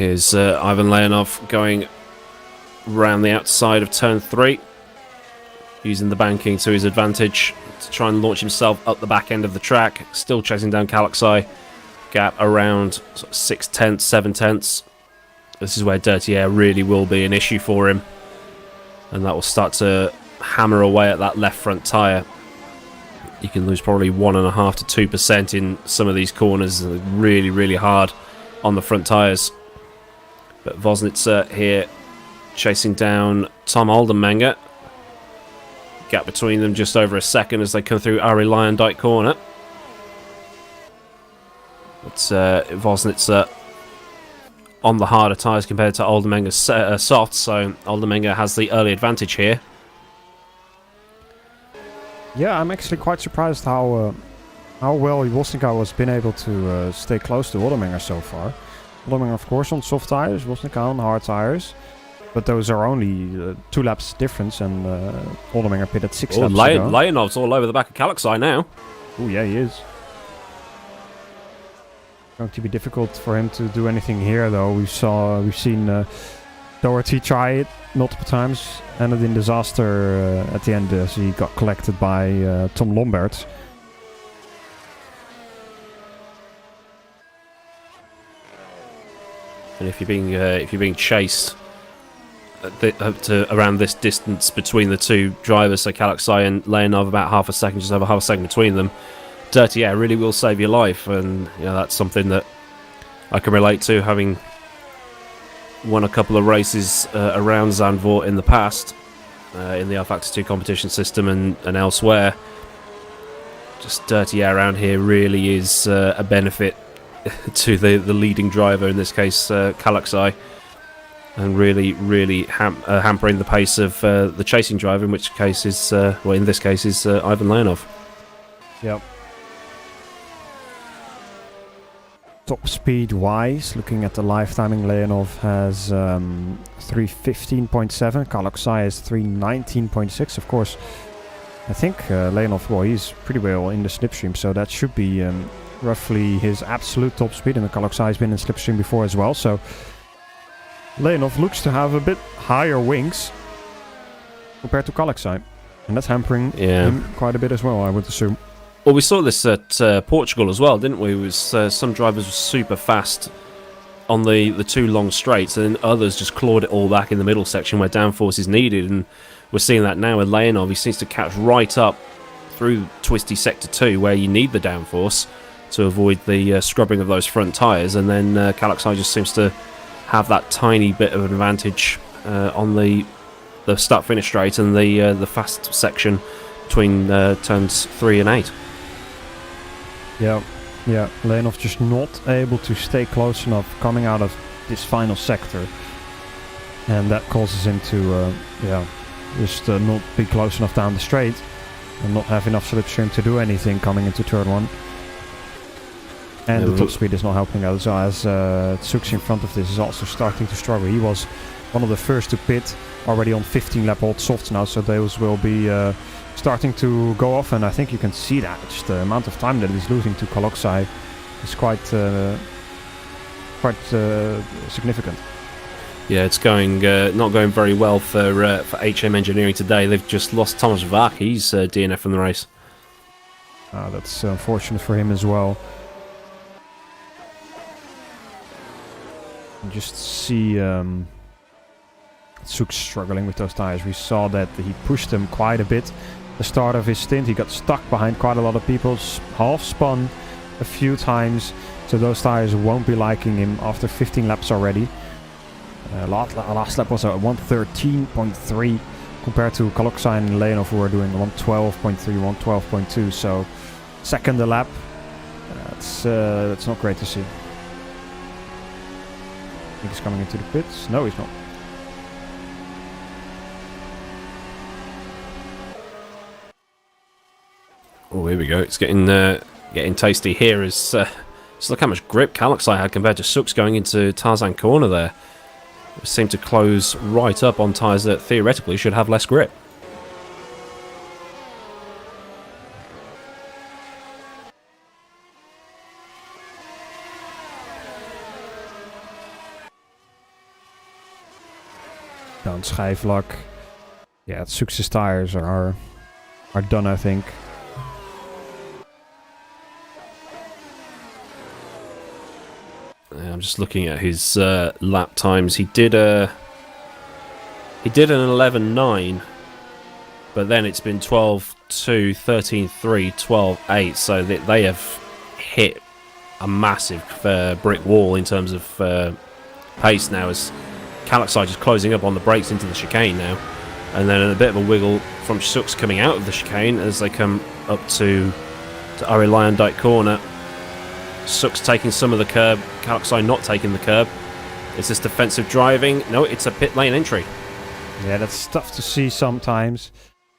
Here's Ivan Leonov going round the outside of turn 3, using the banking to his advantage to try and launch himself up the back end of the track. Still chasing down Kalaxai. Gap around sort of 6/10, 7/10. This is where dirty air really will be an issue for him, and that will start to hammer away at that left front tyre. You can lose probably 1.5 to 2% in some of these corners. Really, really hard on the front tyres. But Vosnitzer here chasing down Tom Oldenmenger. Gap between them just over a second as they come through Ari Lyondike corner. It's Vosnitzer on the harder tyres compared to Oldenmenger's soft, so Oldenmenger has the early advantage here. Yeah, I'm actually quite surprised how well Woznica has been able to stay close to Oldenmenger so far. Oldenmenger, of course, on soft tires, Woznica on hard tires. But those are only 2 laps difference, and Oldenmenger pitted 6 laps ago. Leonov's all over the back of Kalaxai now. Oh yeah, he is. Going to be difficult for him to do anything here, though. We've seen Doherty try it multiple times, ended in disaster at the end as he got collected by Tom Lombard. And if you're being chased around this distance between the two drivers, so Kalaxai and Leonov, about half a second, just over half a second between them, dirty air really will save your life, and that's something that I can relate to, having won a couple of races around Zandvoort in the past, in the rFactor 2 competition system and elsewhere. Just dirty air around here really is a benefit to the leading driver, in this case Kalaxai, and really hampering the pace of the chasing driver, in which case is in this case is Ivan Leonov. Yep. Top speed wise, looking at the live timing, Leonov has 3:15.7, Kalaxai is 3:19.6. Of course, I think Leonov, well, he's pretty well in the slipstream, so that should be roughly his absolute top speed, and the Kalaxai has been in slipstream before as well, so Leonov looks to have a bit higher wings compared to Kalaxai, and that's hampering him quite a bit as well, I would assume. Well, we saw this at Portugal as well, didn't we? It was some drivers were super fast on the 2 long straights, and then others just clawed it all back in the middle section where downforce is needed, and we're seeing that now with Leonov. He seems to catch right up through twisty sector 2 where you need the downforce to avoid the scrubbing of those front tyres, and then Kalaxai just seems to have that tiny bit of an advantage on the start-finish straight and the fast section between turns 3 and 8. Yeah, Leonov just not able to stay close enough coming out of this final sector, and that causes him to just not be close enough down the straight and not have enough slipstream to do anything coming into turn 1. And the top speed is not helping out, so as Tsuks in front of this is also starting to struggle. He was one of the first to pit, already on 15 lap old softs now, so those will be starting to go off, and I think you can see that. Just the amount of time that he's losing to Kalaxai is quite significant. Yeah, it's not going very well for HM Engineering today. They've just lost Thomas Vaak. He's DNF from the race. That's unfortunate for him as well. You just see Tsuks struggling with those tires. We saw that he pushed them quite a bit. The start of his stint, he got stuck behind quite a lot of people, half spun a few times, so those tires won't be liking him after 15 laps already. Last lap was at 113.3 compared to Kalaxai and Leonov, who are doing 112.3, 112.2, so second a lap. That's not great to see. I think he's coming into the pits. No, he's not. Oh, here we go. It's getting tasty here. Just look how much grip Kalaxai had compared to Tsuks going into Tarzan corner there. It seemed to close right up on tyres that theoretically should have less grip. Down schijfvlak. Yeah, Sux's tires are done, I think. I'm just looking at his lap times. He did an 11.9, but then it's been 12.2, 13.3, 12.8. So they have hit a massive brick wall in terms of pace now, as Kallaxai just closing up on the brakes into the chicane now, and then a bit of a wiggle from Sux coming out of the chicane as they come up to Ari Lyondike corner. Sux taking some of the curb, Kallaxai not taking the curb. Is this defensive driving? No, it's a pit lane entry. Yeah, that's tough to see sometimes,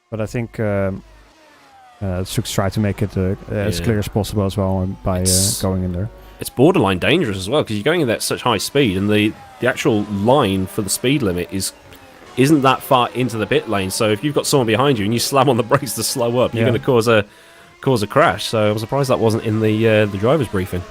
but I think Sux tried to make it as clear as possible as well by going in there. It's borderline dangerous as well, because you're going at such high speed, and the actual line for the speed limit isn't that far into the pit lane. So if you've got someone behind you and you slam on the brakes to slow up, you're going to cause a crash. So I'm surprised that wasn't in the driver's briefing.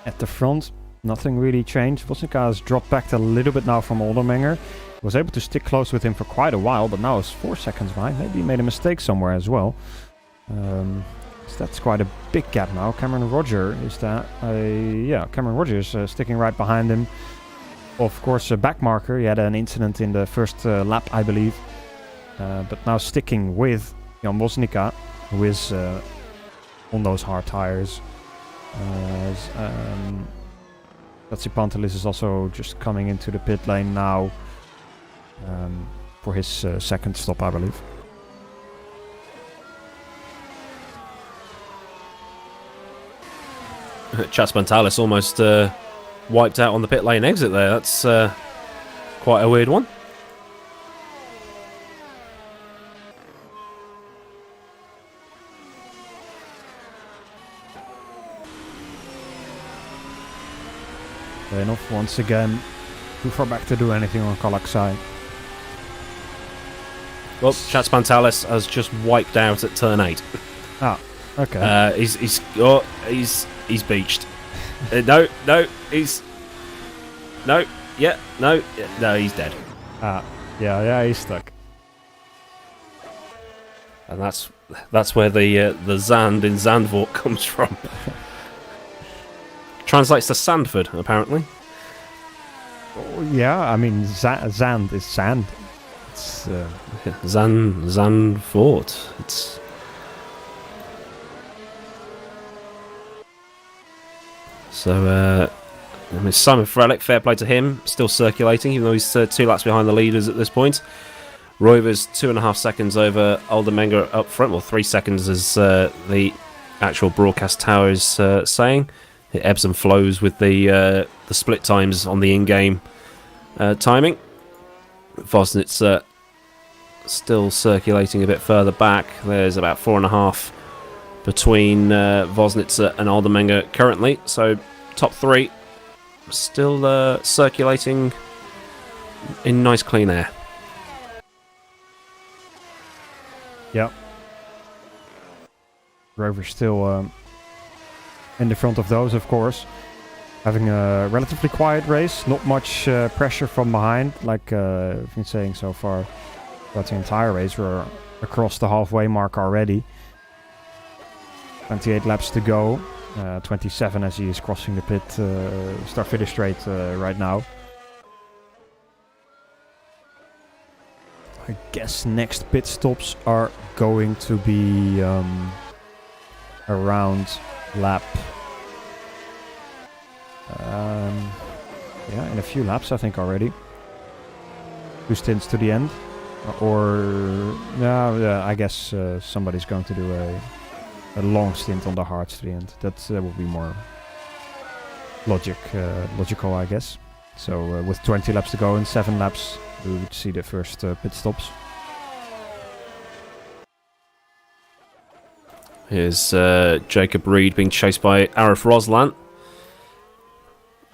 At the front, nothing really changed. Vosnika has dropped back a little bit now from Oldermenger. Was able to stick close with him for quite a while, but now is 4 seconds behind. Maybe he made a mistake somewhere as well. So that's quite a big gap now. Cameron Roger is that. Cameron Rogers sticking right behind him. Of course, a back marker. He had an incident in the first lap, I believe. But now sticking with Jan Vosnika, who is on those hard tires. Patsy Pantelis is also just coming into the pit lane now for his second stop, I believe. Chas Pantelis almost wiped out on the pit lane exit there. That's quite a weird one. Enough once again. Too far back to do anything on Kallaxai. Well, Chas Pantelis has just wiped out at turn 8. Ah, okay. He's beached. He's dead. Ah, yeah, he's stuck. And that's where the Zand in Zandvoort comes from. Translates to Sandford, apparently. Oh, yeah, I mean, Zand is sand. It's Zandvoort. It's so. I mean, Simon Frelick, fair play to him, still circulating, even though he's 2 laps behind the leaders at this point. Roivers 2.5 seconds over Oldermenger up front, well, 3 seconds as the actual broadcast tower is saying. It ebbs and flows with the split times on the in-game timing. Vosnitz still circulating a bit further back. There's about 4.5 between Vosnitz and Oldermenger currently. So top 3 still circulating in nice clean air. Yep. Rover still in the front of those, of course. Having a relatively quiet race, not much pressure from behind, like I've been saying so far throughout the entire race. We're across the halfway mark already. 28 laps to go. 27 as he is crossing the pit start-finish straight right now. I guess next pit stops are going to be around lap in a few laps I think already. 2 stints to the end, I guess somebody's going to do a long stint on the hards to the end. That will be more logical, I guess. So with 20 laps to go and 7 laps, we would see the first pit stops. Here's Jacob Reed being chased by Arif Roslan.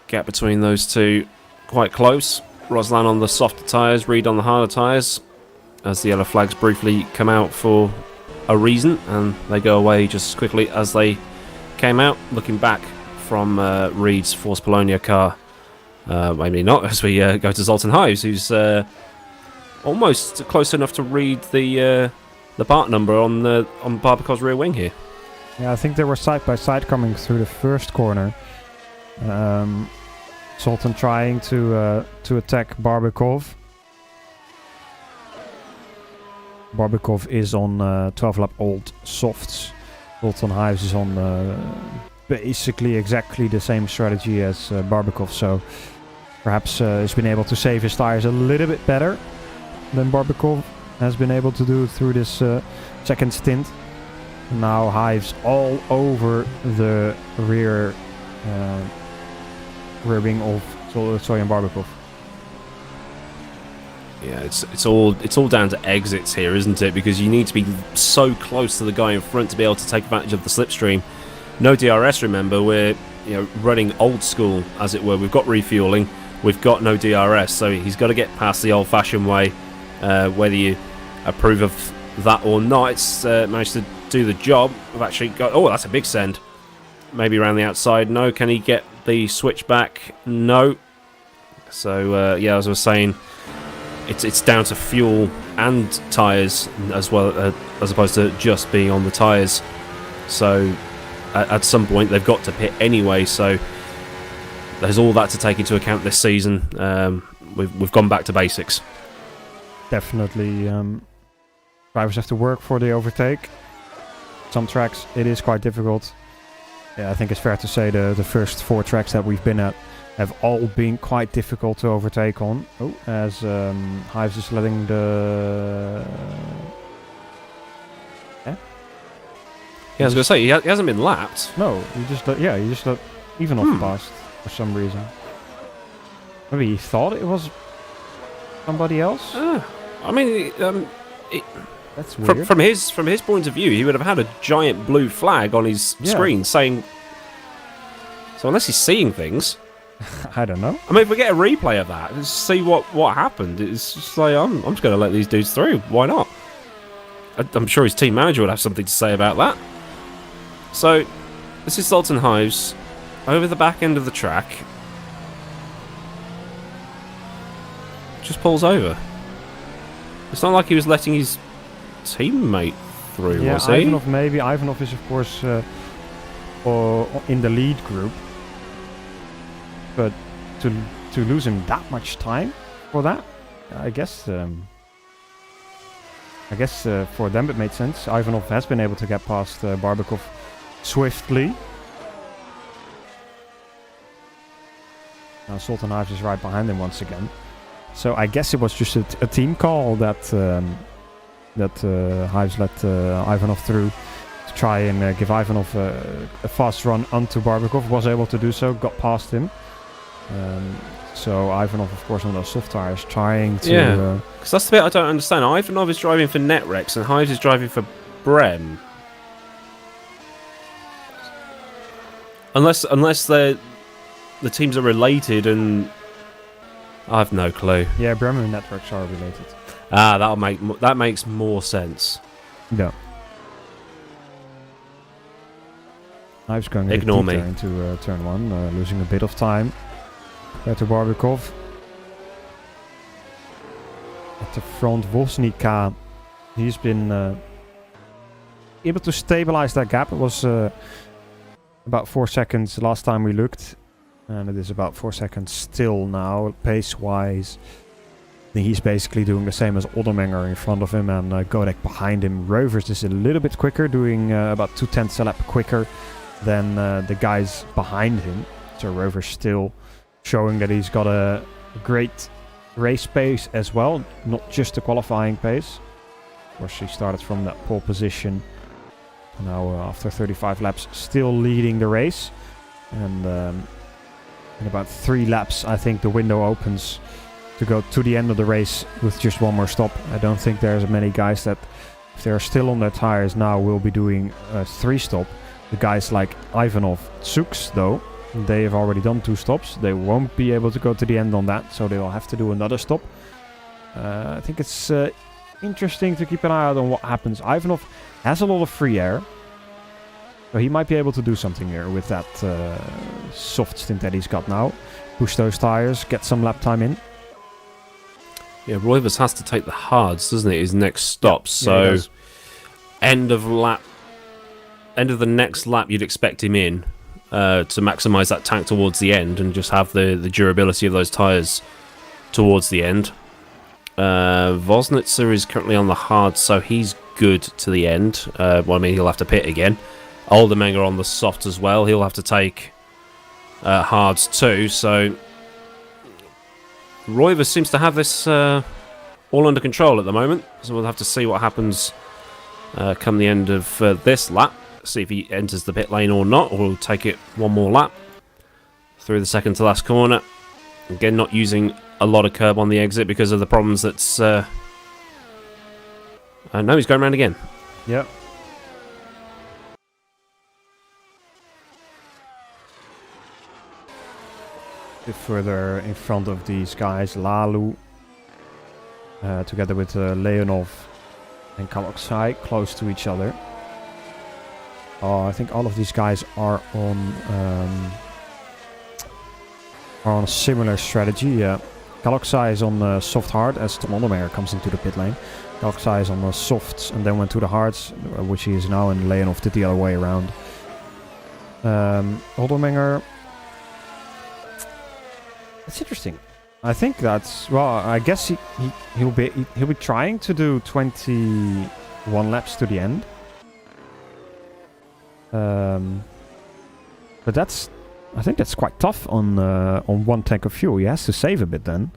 Gap between those two quite close. Roslan on the softer tyres, Reed on the harder tyres. As the yellow flags briefly come out for a reason, and they go away just as quickly as they came out. Looking back from Reed's Force Polonia car. Maybe not, as we go to Zoltan Hives, who's almost close enough to read the part number on Barbakov's rear wing here. Yeah, I think they were side by side coming through the first corner. Zoltan trying to attack Barbakov. Barbakov is on 12-lap old softs. Zoltan Hives is on basically exactly the same strategy as Barbakov, so perhaps he's been able to save his tires a little bit better than Barbakov has been able to do through this second stint. Now Hives all over the rear wing of Soyan Barbakov. Yeah, it's all down to exits here, isn't it? Because you need to be so close to the guy in front to be able to take advantage of the slipstream. No DRS, remember, we're running old school, as it were. We've got refueling, we've got no DRS, so he's got to get past the old-fashioned way. Whether you approve of that or not, it's managed to do the job. We've actually got... Oh, that's a big send. Maybe around the outside. No. Can he get the switch back? No. So, yeah, as I was saying, it's down to fuel and tyres as well, as opposed to just being on the tyres. So at some point they've got to pit anyway, so there's all that to take into account this season. We've gone back to basics. Definitely drivers have to work for the overtake. Some tracks it is quite difficult. Yeah, I think it's fair to say the first 4 tracks that we've been at have all been quite difficult to overtake on. Oh, as Hives is letting the... Yeah, I was going to say, he hasn't been lapped. No, he just let Ivanov past for some reason. Maybe he thought it was somebody else? I mean, that's weird. From his point of view, he would have had a giant blue flag on his screen saying... So unless he's seeing things... I don't know. I mean, if we get a replay of that, let's see what happened. It's just like, I'm just going to let these dudes through. Why not? I'm sure his team manager would have something to say about that. So, this is Zoltan Hives over the back end of the track. Just pulls over. It's not like he was letting his teammate through, was he? Ivanov is, of course, in the lead group. But to lose him that much time for that, I guess for them it made sense. Ivanov has been able to get past Barbakov swiftly. Now Zoltan Hives is right behind him once again. So I guess it was just a team call that Hives let Ivanov through to try and give Ivanov a fast run onto Barbakov. Was able to do so, got past him. So Ivanov, of course, on those soft tires, trying to... Yeah, because that's the bit I don't understand. Ivanov is driving for Netrex and Hives is driving for Brem. Unless the teams are related, and I have no clue. Yeah, Brem and Netrex are related. That makes more sense. Yeah. Hives going Ignore me. into turn 1, losing a bit of time. Back to Barbakov. At the front, Vosnika. He's been able to stabilize that gap. It was about 4 seconds last time we looked. And it is about 4 seconds still now, pace-wise. He's basically doing the same as Odermenger in front of him and Godek behind him. Rovers is a little bit quicker, doing about 0.2 a lap quicker than the guys behind him. So Rovers still showing that he's got a great race pace as well, not just a qualifying pace. Of course, he started from that pole position. Now, after 35 laps, still leading the race. And in about 3 laps, I think the window opens to go to the end of the race with just one more stop. I don't think there's many guys that, if they're still on their tires now, will be doing a 3-stop. The guys like Ivanov, Tsuks, though, they have already done 2 stops. They won't be able to go to the end on that, so they will have to do another stop. I think it's interesting to keep an eye out on what happens. Ivanov has a lot of free air. So he might be able to do something here with that soft stint that he's got now. Push those tires, get some lap time in. Yeah, Roivers has to take the hards, doesn't it? His next stop. So end of the next lap, you'd expect him in to maximise that tank towards the end and just have the durability of those tyres towards the end. Vosnitzer is currently on the hard, so he's good to the end. Well, I mean, he'll have to pit again. Oldermenger on the soft as well. He'll have to take hards too. So Roivers seems to have this all under control at the moment. So we'll have to see what happens come the end of this lap. See if he enters the pit lane or not, or we'll take it one more lap through the second to last corner. Again, not using a lot of curb on the exit because of the problems that's... no, he's going around again. Yep. A bit further in front of these guys, Lalu, together with Leonov and Kaloksai, close to each other. Oh, I think all of these guys are on a similar strategy. Yeah, Kaloksai is on soft hard as Tom Oldermeyer comes into the pit lane. Kaloksai is on the softs and then went to the hards, which he is now, and Leonov did the other way around. Oldermeyer. That's interesting. I think that's, well, I guess he'll be trying to do 21 laps to the end. But I think that's quite tough on one tank of fuel. He has to save a bit then.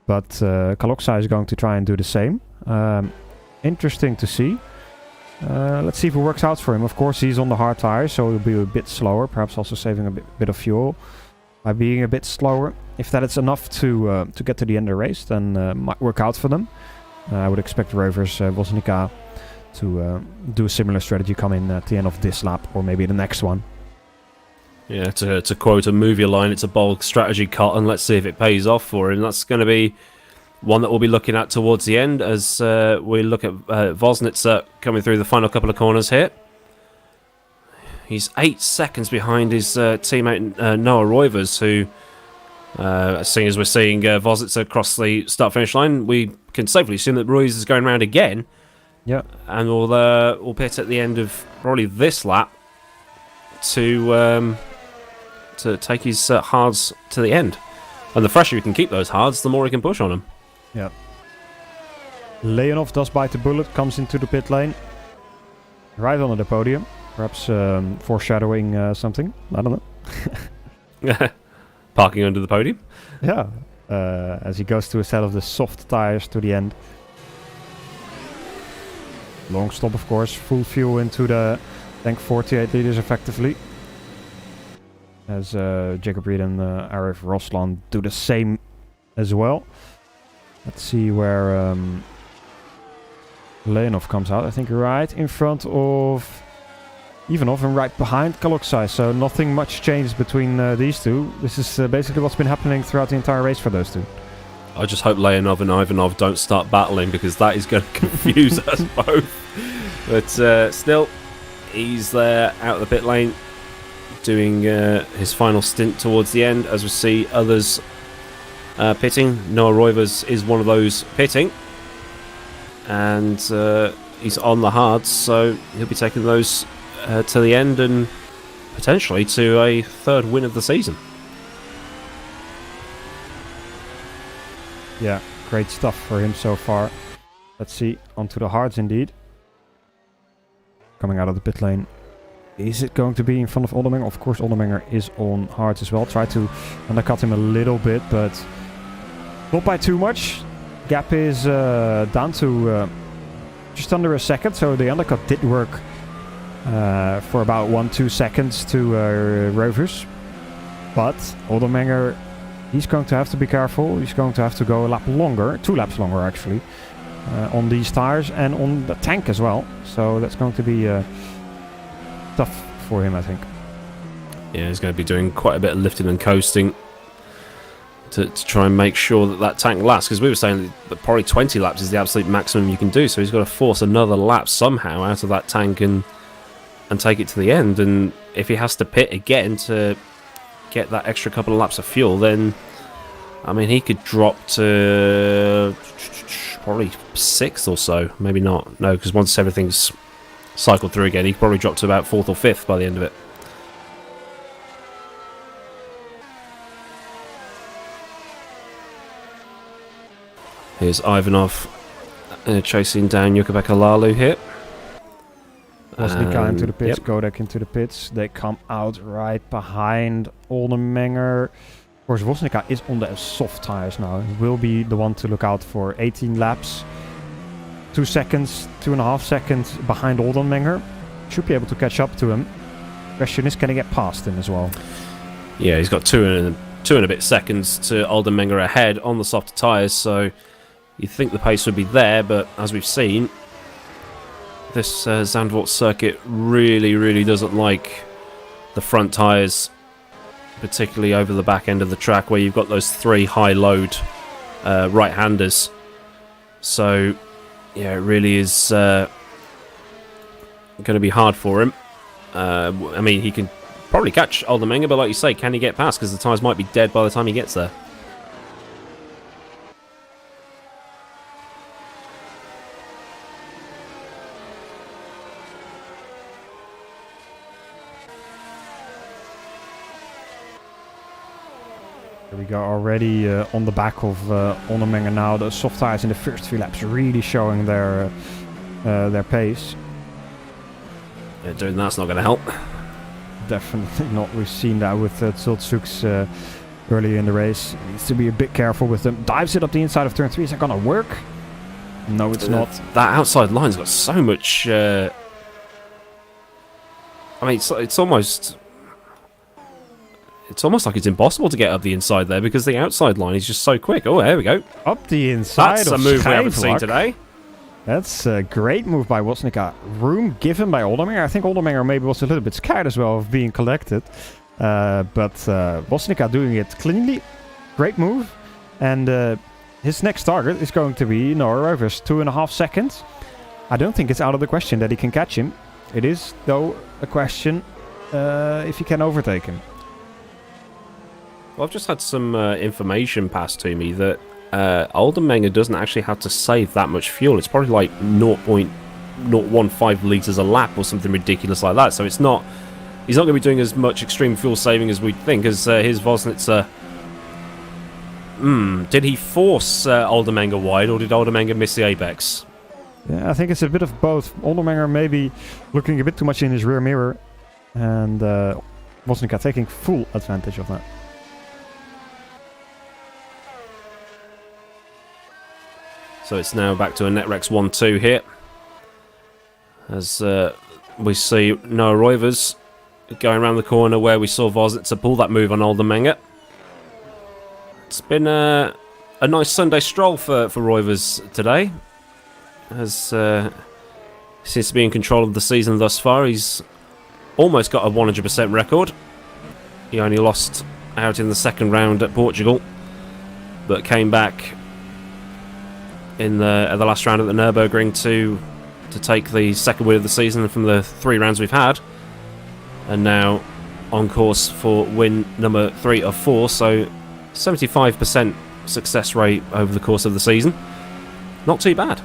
But Kaloksai is going to try and do the same. Interesting to see. Let's see if it works out for him. Of course, he's on the hard tire, so he'll be a bit slower. Perhaps also saving a bit of fuel by being a bit slower. If that is enough to get to the end of the race, then might work out for them. I would expect Rovers Bosnica to do a similar strategy, come in at the end of this lap or maybe the next one. Yeah, to quote a movie line, it's a bold strategy, Cotton. Let's see if it pays off for him. That's going to be one that we'll be looking at towards the end as we look at Vosnitzer coming through the final couple of corners here. He's 8 seconds behind his teammate Noah Roivers, who, seeing as we're seeing Vosnitzer cross the start-finish line, we can safely assume that Roivers is going around again. Yeah, and we'll pit at the end of probably this lap to take his hards to the end. And the fresher he can keep those hards, the more he can push on them. Yeah. Leonov does bite the bullet, comes into the pit lane, right on the podium. Perhaps foreshadowing something. I don't know. Parking under the podium. Yeah, as he goes to a set of the soft tires to the end. Long stop, of course. Full fuel into the tank, 48 liters effectively. As Jacob Reed and Arif Roslan do the same as well. Let's see where Leonov comes out. I think right in front of Ivanov and right behind Kaloksai. So nothing much changed between these two. This is basically what's been happening throughout the entire race for those two. I just hope Leonov and Ivanov don't start battling, because that is going to confuse us both. But still, he's there out of the pit lane doing his final stint towards the end, as we see others pitting. Noah Roivers is one of those pitting, and he's on the hards, so he'll be taking those to the end and potentially to a third win of the season. Yeah, great stuff for him so far. Let's see, onto the hards indeed. Coming out of the pit lane. Is it going to be in front of Oldermenger? Of course, Oldermenger is on hards as well. Try to undercut him a little bit, but not by too much. Gap is down to just under a second, so the undercut did work for about 1-2 seconds to Rovers. But Oldermenger, he's going to have to be careful. He's going to have to go a lap longer, 2 laps longer actually, on these tires and on the tank as well. So that's going to be tough for him, I think. Yeah, he's going to be doing quite a bit of lifting and coasting to try and make sure that tank lasts, because we were saying that probably 20 laps is the absolute maximum you can do, so he's got to force another lap somehow out of that tank and and take it to the end. And if he has to pit again to get that extra couple of laps of fuel, then I mean he could drop to probably 6th or so. Maybe not. No, because once everything's cycled through again, he could probably drop to about 4th or 5th by the end of it. Here's Ivanov chasing down Jukka Lalu here. Vosnica into the pits, yep. Godek into the pits. They come out right behind Oldenmenger. Of course, Vosnica is on the soft tires now. He will be the one to look out for. 18 laps, 2 seconds, 2.5 seconds behind Oldenmenger. Should be able to catch up to him. Question is, can he get past him as well? Yeah, he's got two and a bit seconds to Oldenmenger ahead on the softer tires, so you'd think the pace would be there, but as we've seen, this Zandvoort circuit really doesn't like the front tyres, particularly over the back end of the track where you've got those 3 high-load right-handers. So, yeah, it really is going to be hard for him. I mean, he can probably catch Oldenmenger, but like you say, can he get past? Because the tyres might be dead by the time he gets there. Here we go, already on the back of Oldenmenger now. The soft tires in the first 3 laps really showing their pace. Yeah, doing that's not going to help. Definitely not. We've seen that with Zultsuks earlier in the race. Needs to be a bit careful with them. Dives it up the inside of turn 3. Is that going to work? No, it's not. That outside line's got so much... I mean, it's almost... It's almost like it's impossible to get up the inside there because the outside line is just so quick. Oh, there we go. Up the inside. That's a move we haven't seen today. That's a great move by Vosnica. Room given by Oldenmenger. I think Oldenmenger maybe was a little bit scared as well of being collected. But Vosnica doing it cleanly. Great move. And his next target is going to be Noah Rovers. 2.5 seconds. I don't think it's out of the question that he can catch him. It is, though, a question if he can overtake him. Well, I've just had some information passed to me that Oldenmenger doesn't actually have to save that much fuel. It's probably like 0.015 litres a lap or something ridiculous like that. So it's not... He's not going to be doing as much extreme fuel saving as we'd think, as his Vosnitzer... Did he force Oldenmenger wide, or did Oldenmenger miss the apex? Yeah, I think it's a bit of both. Oldenmenger maybe looking a bit too much in his rear mirror, and Vosnica taking full advantage of that. So it's now back to a Netrex 1-2 here. As we see Noah Rovers going around the corner where we saw Vosnitzer pull that move on Oldenmenger. It's been a nice Sunday stroll for Rovers today. As seems to be in control of the season thus far. He's almost got a 100% record. He only lost out in the second round at Portugal, but came back in the last round at the Nürburgring to take the second win of the season from the 3 rounds we've had, and now on course for win number 3 of 4. So 75% success rate over the course of the season. Not too bad.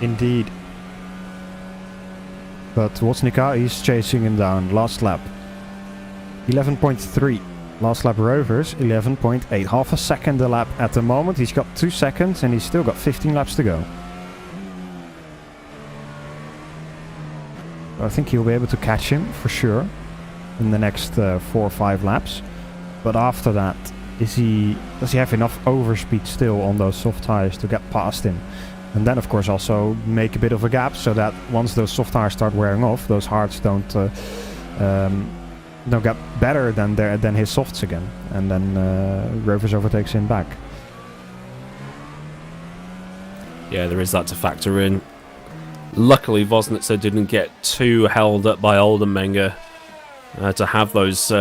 Indeed. But Vosnica is chasing him down. Last lap 11.3. Last lap Rovers, 11.8. Half a second a lap at the moment. He's got 2 seconds and he's still got 15 laps to go. I think he'll be able to catch him for sure in the next 4 or 5 laps. But after that, does he have enough overspeed still on those soft tires to get past him? And then, of course, also make a bit of a gap so that once those soft tires start wearing off, those hards don't get better than his softs again, and then Rovers overtakes him back. Yeah, there is that to factor in. Luckily, Vosnitzer didn't get too held up by Oldenmenger to have those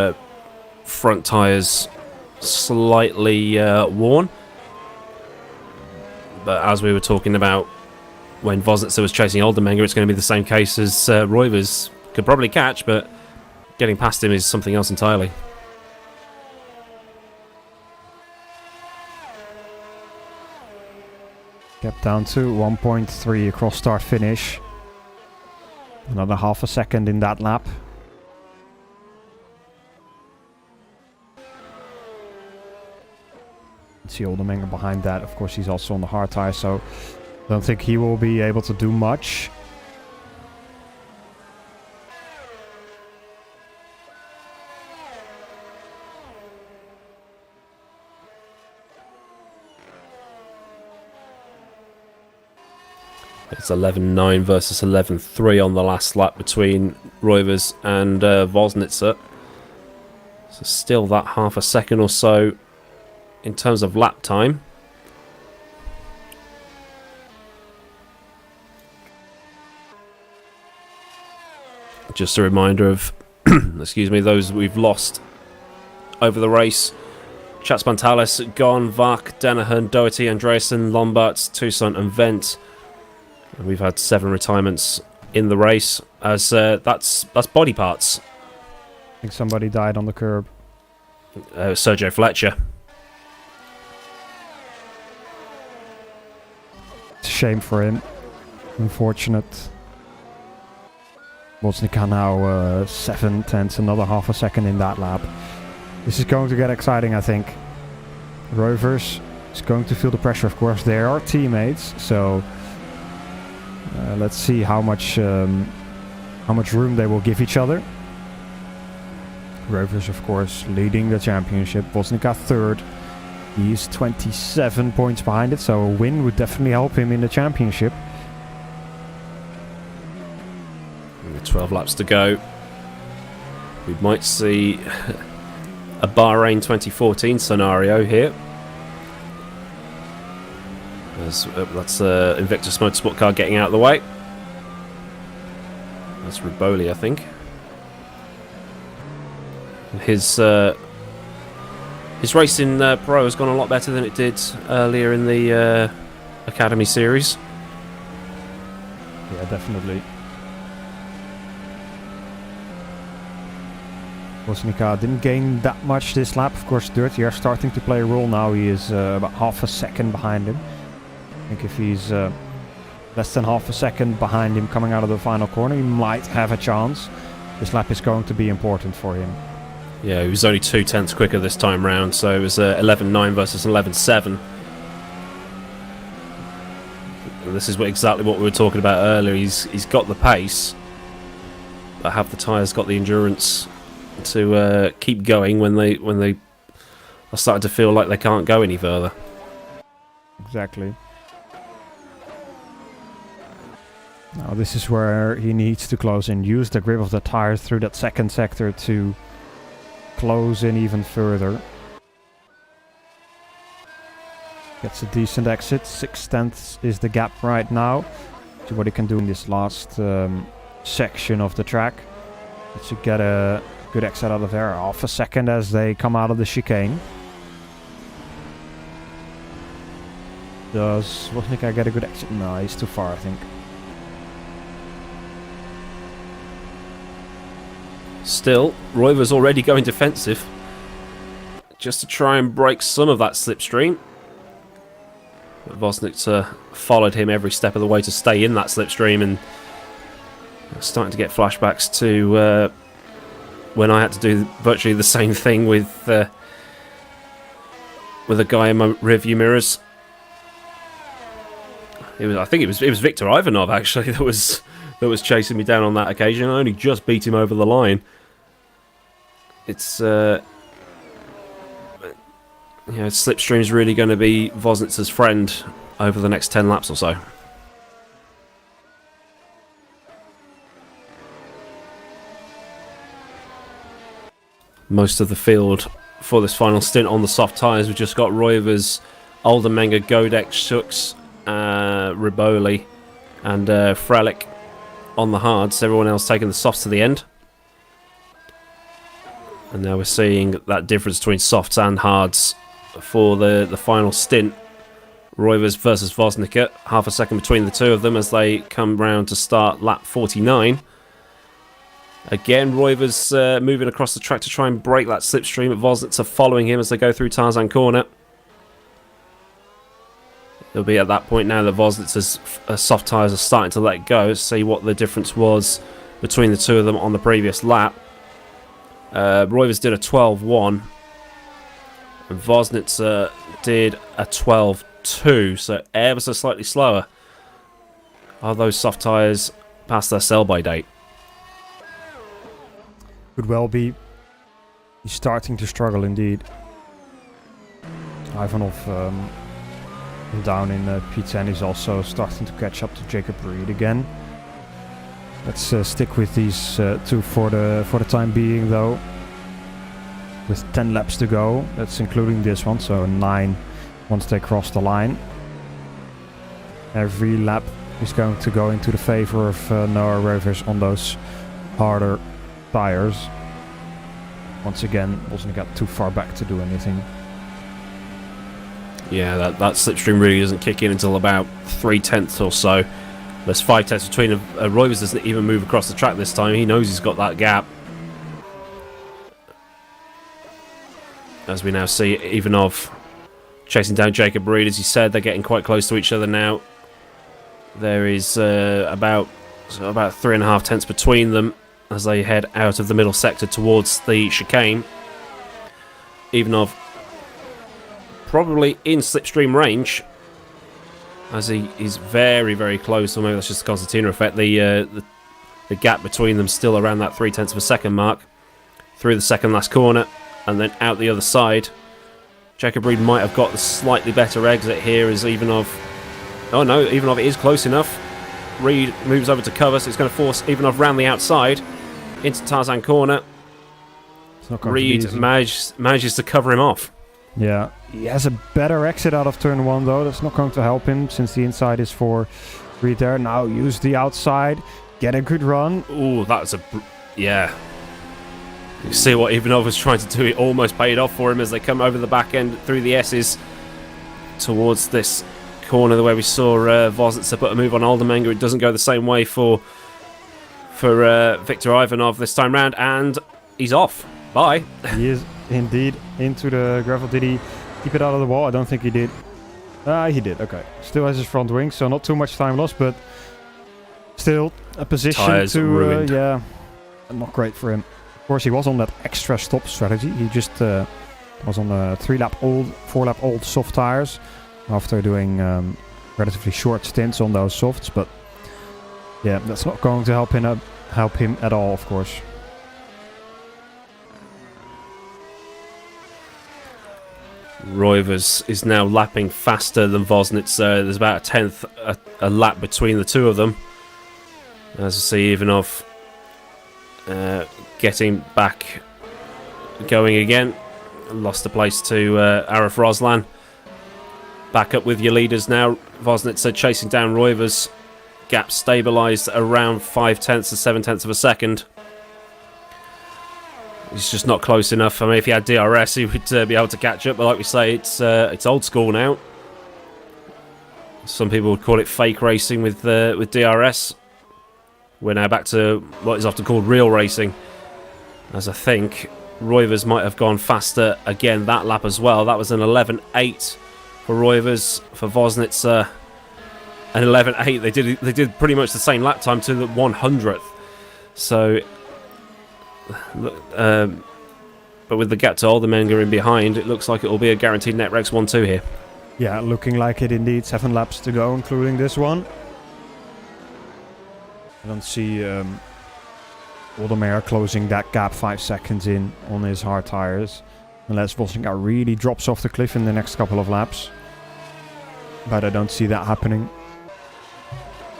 front tyres slightly worn. But as we were talking about when Vosnitzer was chasing Oldenmenger, it's going to be the same case as Roivers could probably catch, but getting past him is something else entirely. Kept down to 1.3 across start finish. Another half a second in that lap. See Oldenmenger behind that. Of course, he's also on the hard tire, so I don't think he will be able to do much. It's 11.9 versus 11.3 on the last lap between Roivers and Vosnitzer. So still that half a second or so in terms of lap time. Just a reminder of, excuse me, those we've lost over the race. Chatspantalis, Gon, Vak, Danahan, Doherty, Andreasen, Lombards, Toussaint and Vent. And we've had 7 retirements in the race, as that's body parts. I think somebody died on the curb. Sergio Fletcher. It's a shame for him. Unfortunate. Bosnica now 7/10, another half a second in that lap. This is going to get exciting, I think. Rovers is going to feel the pressure, of course. They are teammates, so let's see how much room they will give each other. Rovers, of course, leading the championship. Bosnica third. He's 27 points behind it, so a win would definitely help him in the championship. 12 laps to go. We might see a Bahrain 2014 scenario here. That's Invictus Motorsport car getting out of the way. That's Riboli, I think. His race in Pro has gone a lot better than it did earlier in the Academy series. Yeah, definitely. Bosnica didn't gain that much this lap. Of course, Dirty are starting to play a role now. He is about half a second behind him. I think if he's less than half a second behind him coming out of the final corner, he might have a chance. This lap is going to be important for him. Yeah, he was only 2/10 quicker this time round, so it was 11.9 versus 11.7. And this is exactly what we were talking about earlier. He's got the pace, but have the tyres got the endurance to keep going when they are starting to feel like they can't go any further? Exactly. Now this is where he needs to close in. Use the grip of the tires through that second sector to close in even further. Gets a decent exit. 6/10 is the gap right now. See what he can do in this last section of the track. It should get a good exit out of there. Half a second as they come out of the chicane. Does Woznica get a good exit? No, he's too far, I think. Still, Roiver's already going defensive, just to try and break some of that slipstream. But Vosnitzer followed him every step of the way to stay in that slipstream, and starting to get flashbacks to when I had to do virtually the same thing with a guy in my rearview mirrors. I think it was Victor Ivanov actually that was chasing me down on that occasion. I only just beat him over the line. It's slipstream's really going to be Vosnitzer's friend over the next 10 laps or so. Most of the field for this final stint on the soft tyres. We've just got Roivers, Oldenmenger, Godek, Schuks, Riboli and Frelick on the hards. Everyone else taking the softs to the end. And now we're seeing that difference between softs and hards for the final stint Roivers versus Vosnica. Half a second between the two of them as they come round to start lap 49. Again, Roivers moving across the track to try and break that slipstream. Vosnica following him as they go through Tarzan Corner. It'll be at that point now that Vosnic's soft tyres are starting to let go. See what the difference was between the two of them on the previous lap. Roivers did a 12.1 and Vosnica did a 12.2, so ever so slightly slower. Are those soft tyres past their sell-by date? Could well be. He's starting to struggle indeed. Ivanov down in P10 is also starting to catch up to Jacob Reed again. Let's stick with these two for the time being, though. With 10 laps to go, that's including this one, so 9 once they cross the line. Every lap is going to go into the favor of Noah Roivers on those harder tires. Once again, wasn't got too far back to do anything. Yeah, that slipstream really doesn't kick in until about 3/10 or so. There's 5/10 between them. Roivers doesn't even move across the track this time. He knows he's got that gap. As we now see Ivanov chasing down Jacob Reed. As he said, they're getting quite close to each other now. There is about 3.5 tenths between them as they head out of the middle sector towards the chicane. Ivanov probably in slipstream range, as he's very, very close, or maybe that's just the concertina effect. The gap between them still around that 0.3 of a second mark. Through the second last corner, and then out the other side. Jacob Reed might have got the slightly better exit here as Ivanov... Oh no, Ivanov is close enough. Reed moves over to cover, so it's going to force Ivanov round the outside into Tarzan Corner. Reed manages to cover him off. Yeah, he has a better exit out of turn 1 though. That's not going to help him since the inside is for Reed there. Now use the outside, get a good run. Ooh, that's a... yeah. You see what Ivanov was trying to do. It almost paid off for him as they come over the back end through the S's towards this corner where we saw Vosnica put a move on Aldermenger. It doesn't go the same way for Viktor Ivanov this time round, and he's off. Bye. He is indeed into the gravel. Did he keep it out of the wall? I don't think he did. He did. Okay. Still has his front wing, so not too much time lost, but still a position Tires to ruined. yeah, not great for him. Of course, he was on that extra stop strategy. He just was on the 4-lap old soft tires after doing relatively short stints on those softs, but yeah, that's not going to help him at all, of course. Roivers is now lapping faster than Vosnica. There's about a 10th a lap between the two of them. As you see, Ivanov getting back going again. Lost the place to Arif Roslan. Back up with your leaders now. Vosnica chasing down Roivers. Gap stabilised around 0.5 to 0.7 of a second. He's just not close enough. I mean, if he had DRS, he would be able to catch up. But like we say, it's old school now. Some people would call it fake racing with DRS. We're now back to what is often called real racing. As I think Roivers might have gone faster again that lap as well. That was an 11.8 for Roivers. For Vosnica, an 11.8. They did pretty much the same lap time to the 100th. So, but with the gap to Aldermenger in behind, it looks like it will be a guaranteed NetRex 1-2 here. Yeah, looking like it indeed. 7 laps to go, including this one. I don't see Aldermeyer closing that gap 5 seconds in on his hard tires. Unless Vosnica really drops off the cliff in the next couple of laps. But I don't see that happening.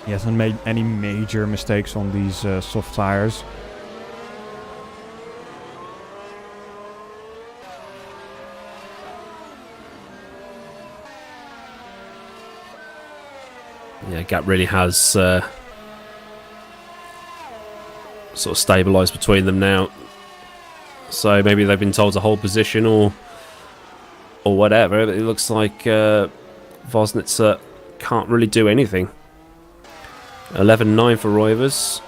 He hasn't made any major mistakes on these soft tires. Yeah, gap really has sort of stabilised between them now. So maybe they've been told to hold position or whatever. But it looks like Woznitzer can't really do anything. 11.9 for Roivers.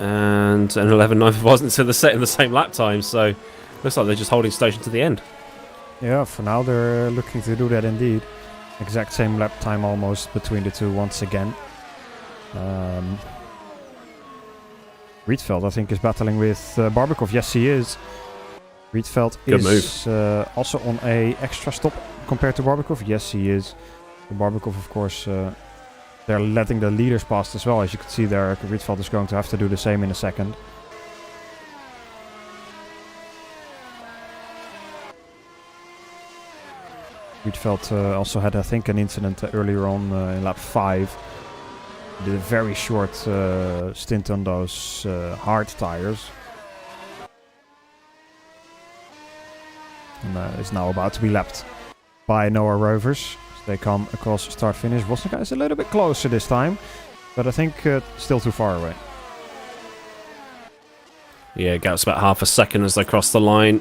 And an 11.9 for Woznitzer. They're set in the same lap time, so looks like they're just holding station to the end. Yeah, for now they're looking to do that indeed. Exact same lap time almost between the two once again. Rietveld, I think, is battling with Barbakov. Yes, he is. Rietveld is also on a extra stop compared to Barbakov. Yes, he is. Barbakov, of course, they're letting the leaders pass as well. As you can see there, Rietveld is going to have to do the same in a second. Rietveld also had, I think, an incident earlier on in lap 5. He did a very short stint on those hard tires. And is now about to be lapped by Noah Rovers. As they come across start-finish. Woznitzer is a little bit closer this time, but I think still too far away. Yeah, gap's about half a second as they cross the line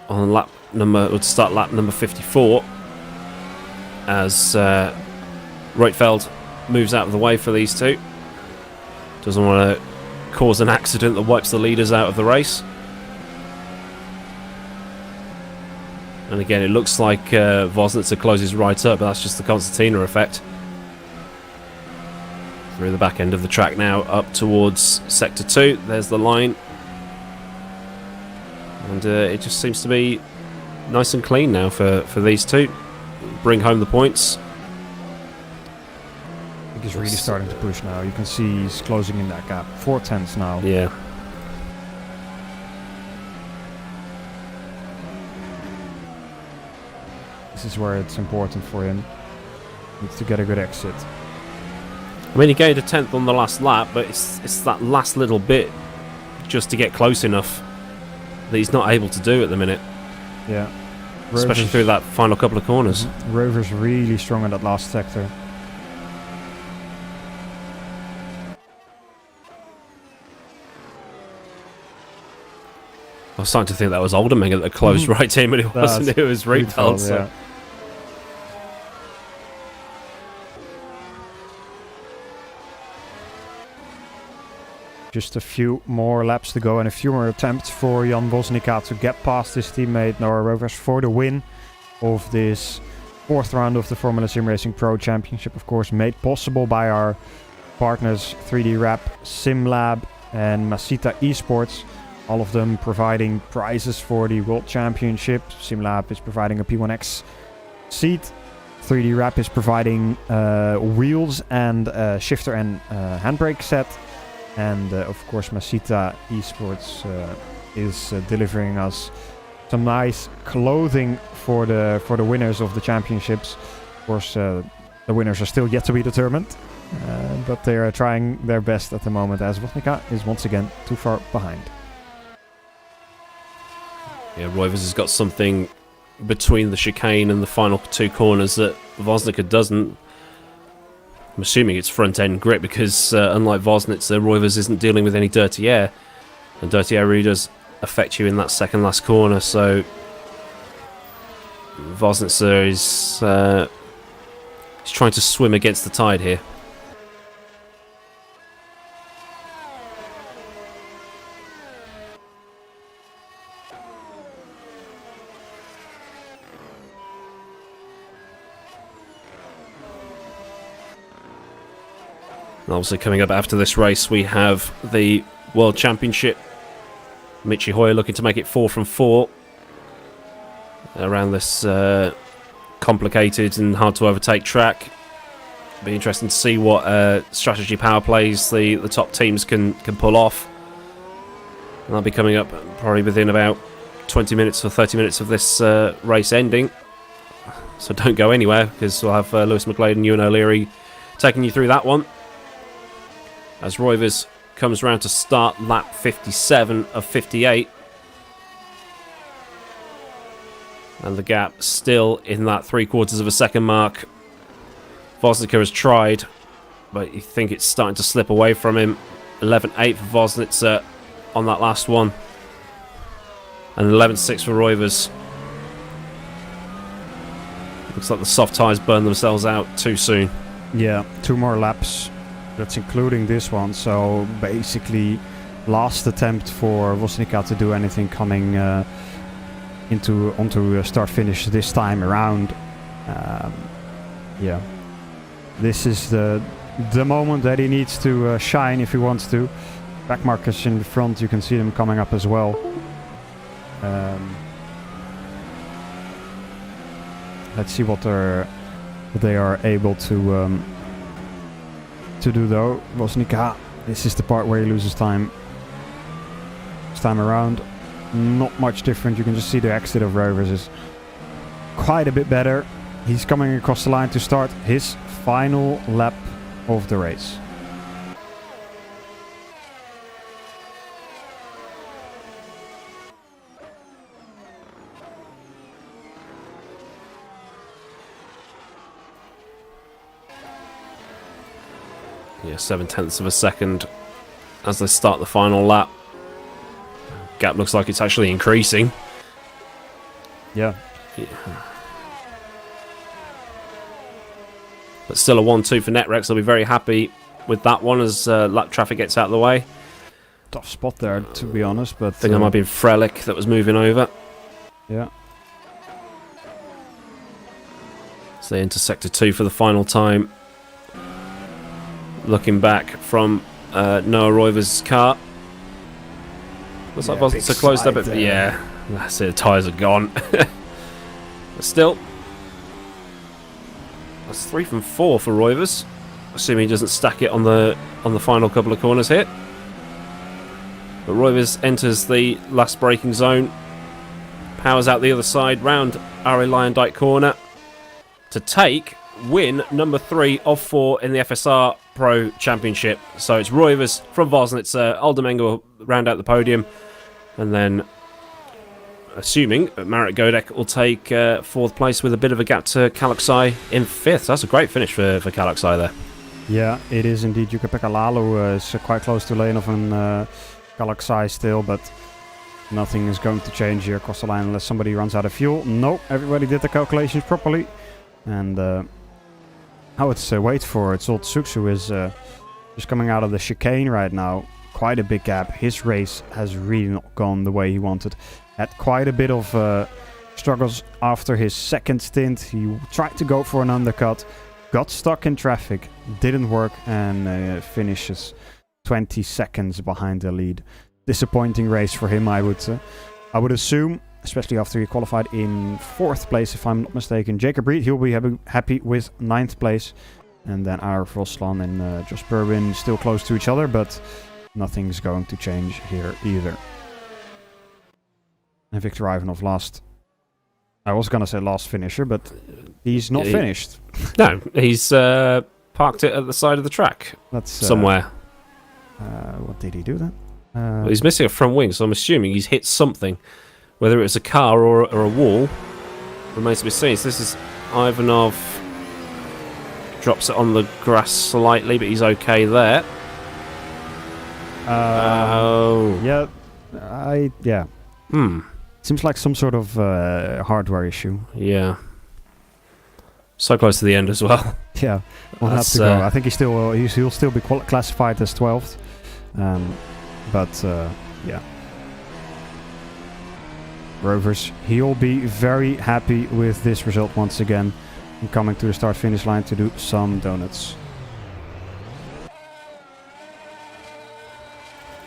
on lap number, would start lap number 54 as Reutefeldt moves out of the way for these two. Doesn't want to cause an accident that wipes the leaders out of the race. And again, it looks like Woznitzer closes right up, but that's just the Constantina effect. Through the back end of the track now, up towards Sector 2. There's the line. And it just seems to be nice and clean now for these two. Bring home the points. I think he's really starting to push now. You can see he's closing in that gap. 4/10 now. Yeah. This is where it's important for him. Needs to get a good exit. I mean, he gained a 10th on the last lap, but it's that last little bit just to get close enough that he's not able to do at the minute. Yeah. Especially through that final couple of corners. Rover's really strong in that last sector. I was starting to think that was Oldeming at the closed right team, but it wasn't. It was Rietveld. So. Yeah. Just a few more laps to go and a few more attempts for Jan Woznitzer to get past his teammate Noah Rovers for the win of this 4th round of the Formula SimRacing Pro Championship. Of course, made possible by our partners 3D Rap, SimLab and Masita eSports. All of them providing prizes for the World Championship. SimLab is providing a P1X seat. 3D Rap is providing wheels and shifter and handbrake set. And of course, Masita eSports is delivering us some nice clothing for the winners of the championships. Of course, the winners are still yet to be determined, but they are trying their best at the moment, as Woznitzer is once again too far behind. Yeah, Roivers has got something between the chicane and the final 2 corners that Woznitzer doesn't. I'm assuming it's front-end grip because unlike Woznitzer, Roivers isn't dealing with any dirty air. And dirty air really does affect you in that second last corner, so Woznitzer is he's trying to swim against the tide here. And obviously coming up after this race we have the World Championship. Michi Hoyer looking to make it 4 from 4 around this complicated and hard to overtake track. Be interesting to see what strategy power plays the top teams can pull off. And that'll be coming up probably within about 20 minutes or 30 minutes of this race ending. So don't go anywhere because we'll have Lewis McGlade and Ewan O'Leary taking you through that one. As Roivers comes round to start lap 57 of 58. And the gap still in that 3/4 of a second mark. Woznitzer has tried, but you think it's starting to slip away from him. 11.8 for Woznitzer on that last one. And 11.6 for Roivers. Looks like the soft tyres burned themselves out too soon. Yeah, 2 more laps. That's including this one. So basically, last attempt for Vosnica to do anything coming onto start finish this time around. Yeah, this is the moment that he needs to shine if he wants to. Back markers in the front, you can see them coming up as well. Let's see what they are able to do though. Vosnica, this is the part where he loses time. This time around, not much different. You can just see the exit of Rovers is quite a bit better. He's coming across the line to start his final lap of the race. Yeah, 0.7 of a second as they start the final lap. Gap looks like it's actually increasing. Yeah. But still a 1-2 for Netrex. I'll be very happy with that one as lap traffic gets out of the way. Tough spot there, to be honest. But I think it might be Felix that was moving over. Yeah. So they enter sector 2 for the final time. Looking back from Noah Royver's car. Looks like Boston's so closed up. Yeah, that's it. The tyres are gone. But still, that's 3 from 4 for Royvers. Assuming he doesn't stack it on the final couple of corners here. But Royvers enters the last braking zone. Powers out the other side round Ari Lyondike corner to take win number 3 of 4 in the FSR Pro Championship. So it's Royvers from Vosnitzer. Aldermenga will round out the podium. And then, assuming Marit Godek will take 4th place with a bit of a gap to Kaluxai in 5th. That's a great finish for Kaluxai there. Yeah, it is indeed. Jukka-Pekka Lalu is quite close to Leonov and Kaluxai still, but nothing is going to change here across the line unless somebody runs out of fuel. Nope, everybody did the calculations properly. And now it's wait for it. Zolt Suksu is just coming out of the chicane right now. Quite a big gap. His race has really not gone the way he wanted. Had quite a bit of struggles after his second stint. He tried to go for an undercut, got stuck in traffic, didn't work, and finishes 20 seconds behind the lead. Disappointing race for him, I would assume, especially after he qualified in 4th place, if I'm not mistaken. Jacob Reed, he'll be happy with 9th place. And then Ara Voslan and Josh Berwin still close to each other, but nothing's going to change here either. And Viktor Ivanov last. I was going to say last finisher, but he's not finished. No, he's parked it at the side of the track. That's somewhere. What did he do then? Well, he's missing a front wing, so I'm assuming he's hit something. Whether it's a car or a wall remains to be seen. So this is Ivanov. Drops it on the grass slightly, but he's okay there. Yeah. Yeah. Seems like some sort of hardware issue. Yeah. So close to the end as well. Yeah. We'll have to go. I think he'll still be classified as 12th. But yeah. Rovers, he'll be very happy with this result once again. And coming to the start-finish line to do some donuts.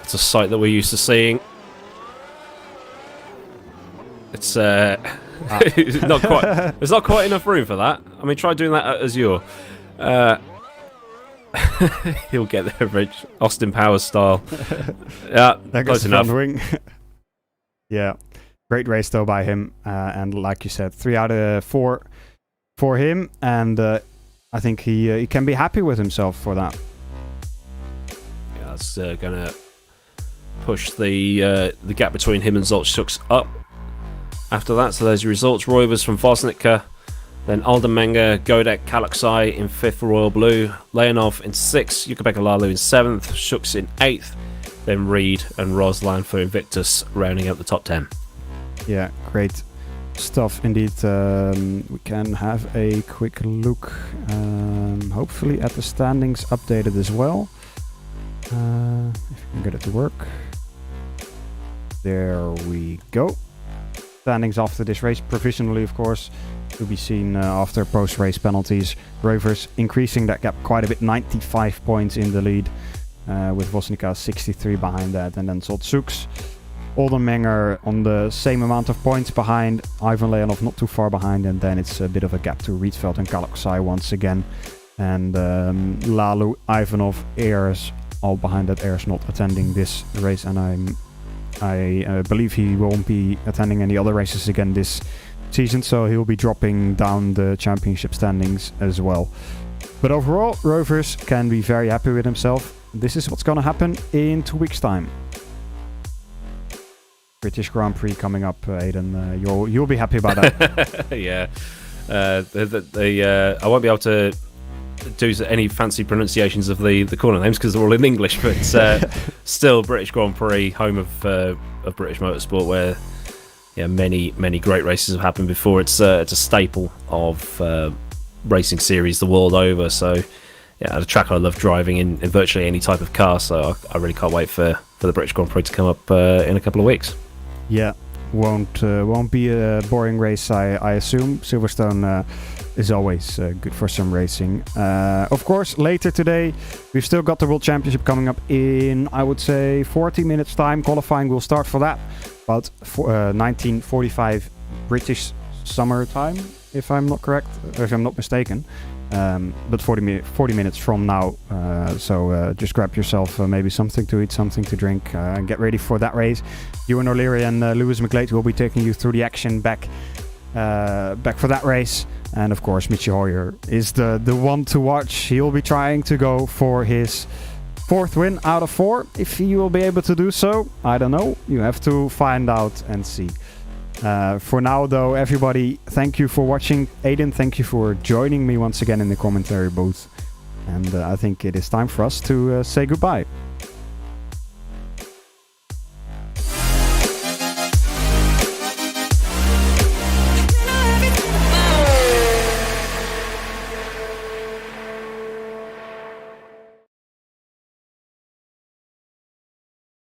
It's a sight that we're used to seeing. It's not quite. There's not quite enough room for that. I mean, try doing that at Azure. He'll get there, Rich. Austin Powers style. Yeah, close enough. Wing. Yeah, great race though by him, and like you said, 3 out of 4 for him, and I think he can be happy with himself for that. Yeah, that's gonna push the gap between him and Zoltschuk's up. After that, so there's your results. Royvers from Vosnica, then Aldermenga, Godek, Kaluxai in 5th for Royal Blue, Leonov in 6th, Jukka-Pekka Lalu in 7th, Shuks in 8th, then Reed and Roslan for Invictus rounding out the top 10. Yeah, great stuff indeed. We can have a quick look, hopefully at the standings updated as well. If you can get it to work. There we go. Standings after this race, provisionally of course, to be seen after post-race penalties. Rovers increasing that gap quite a bit, 95 points in the lead, with Vosnica 63 behind that, and then Zoltzuks, Oldenmenger on the same amount of points behind, Ivan Leonov not too far behind, and then it's a bit of a gap to Rietveld and Kaloksai once again, and Lalu, Ivanov, Ayers all behind that. Ayers not attending this race, and I believe he won't be attending any other races again this season, so he'll be dropping down the championship standings as well. But overall, Rovers can be very happy with himself. This is what's going to happen in 2 weeks' time. British Grand Prix coming up, Aidan. You'll be happy about that. Yeah. I won't be able to do any fancy pronunciations of the corner names because they're all in English, but still British Grand Prix, home of British motorsport, where many great races have happened before. It's a staple of racing series the world over. So a track I love driving in virtually any type of car. So I really can't wait for the British Grand Prix to come up in a couple of weeks. Yeah, won't be a boring race, I assume. Silverstone is always good for some racing. Of course, later today, we've still got the World Championship coming up in, I would say, 40 minutes time. Qualifying will start for that, about 19:45 British summer time, if I'm not correct, or if I'm not mistaken. But 40 minutes from now, so just grab yourself maybe something to eat, something to drink, and get ready for that race. Ewan O'Leary and Lewis McGlade will be taking you through the action back for that race. And of course, Michi Hoyer is the one to watch. He'll be trying to go for his 4th win out of 4. If he will be able to do so, I don't know. You have to find out and see. For now, though, everybody, thank you for watching. Aidan, thank you for joining me once again in the commentary booth. And I think it is time for us to say goodbye.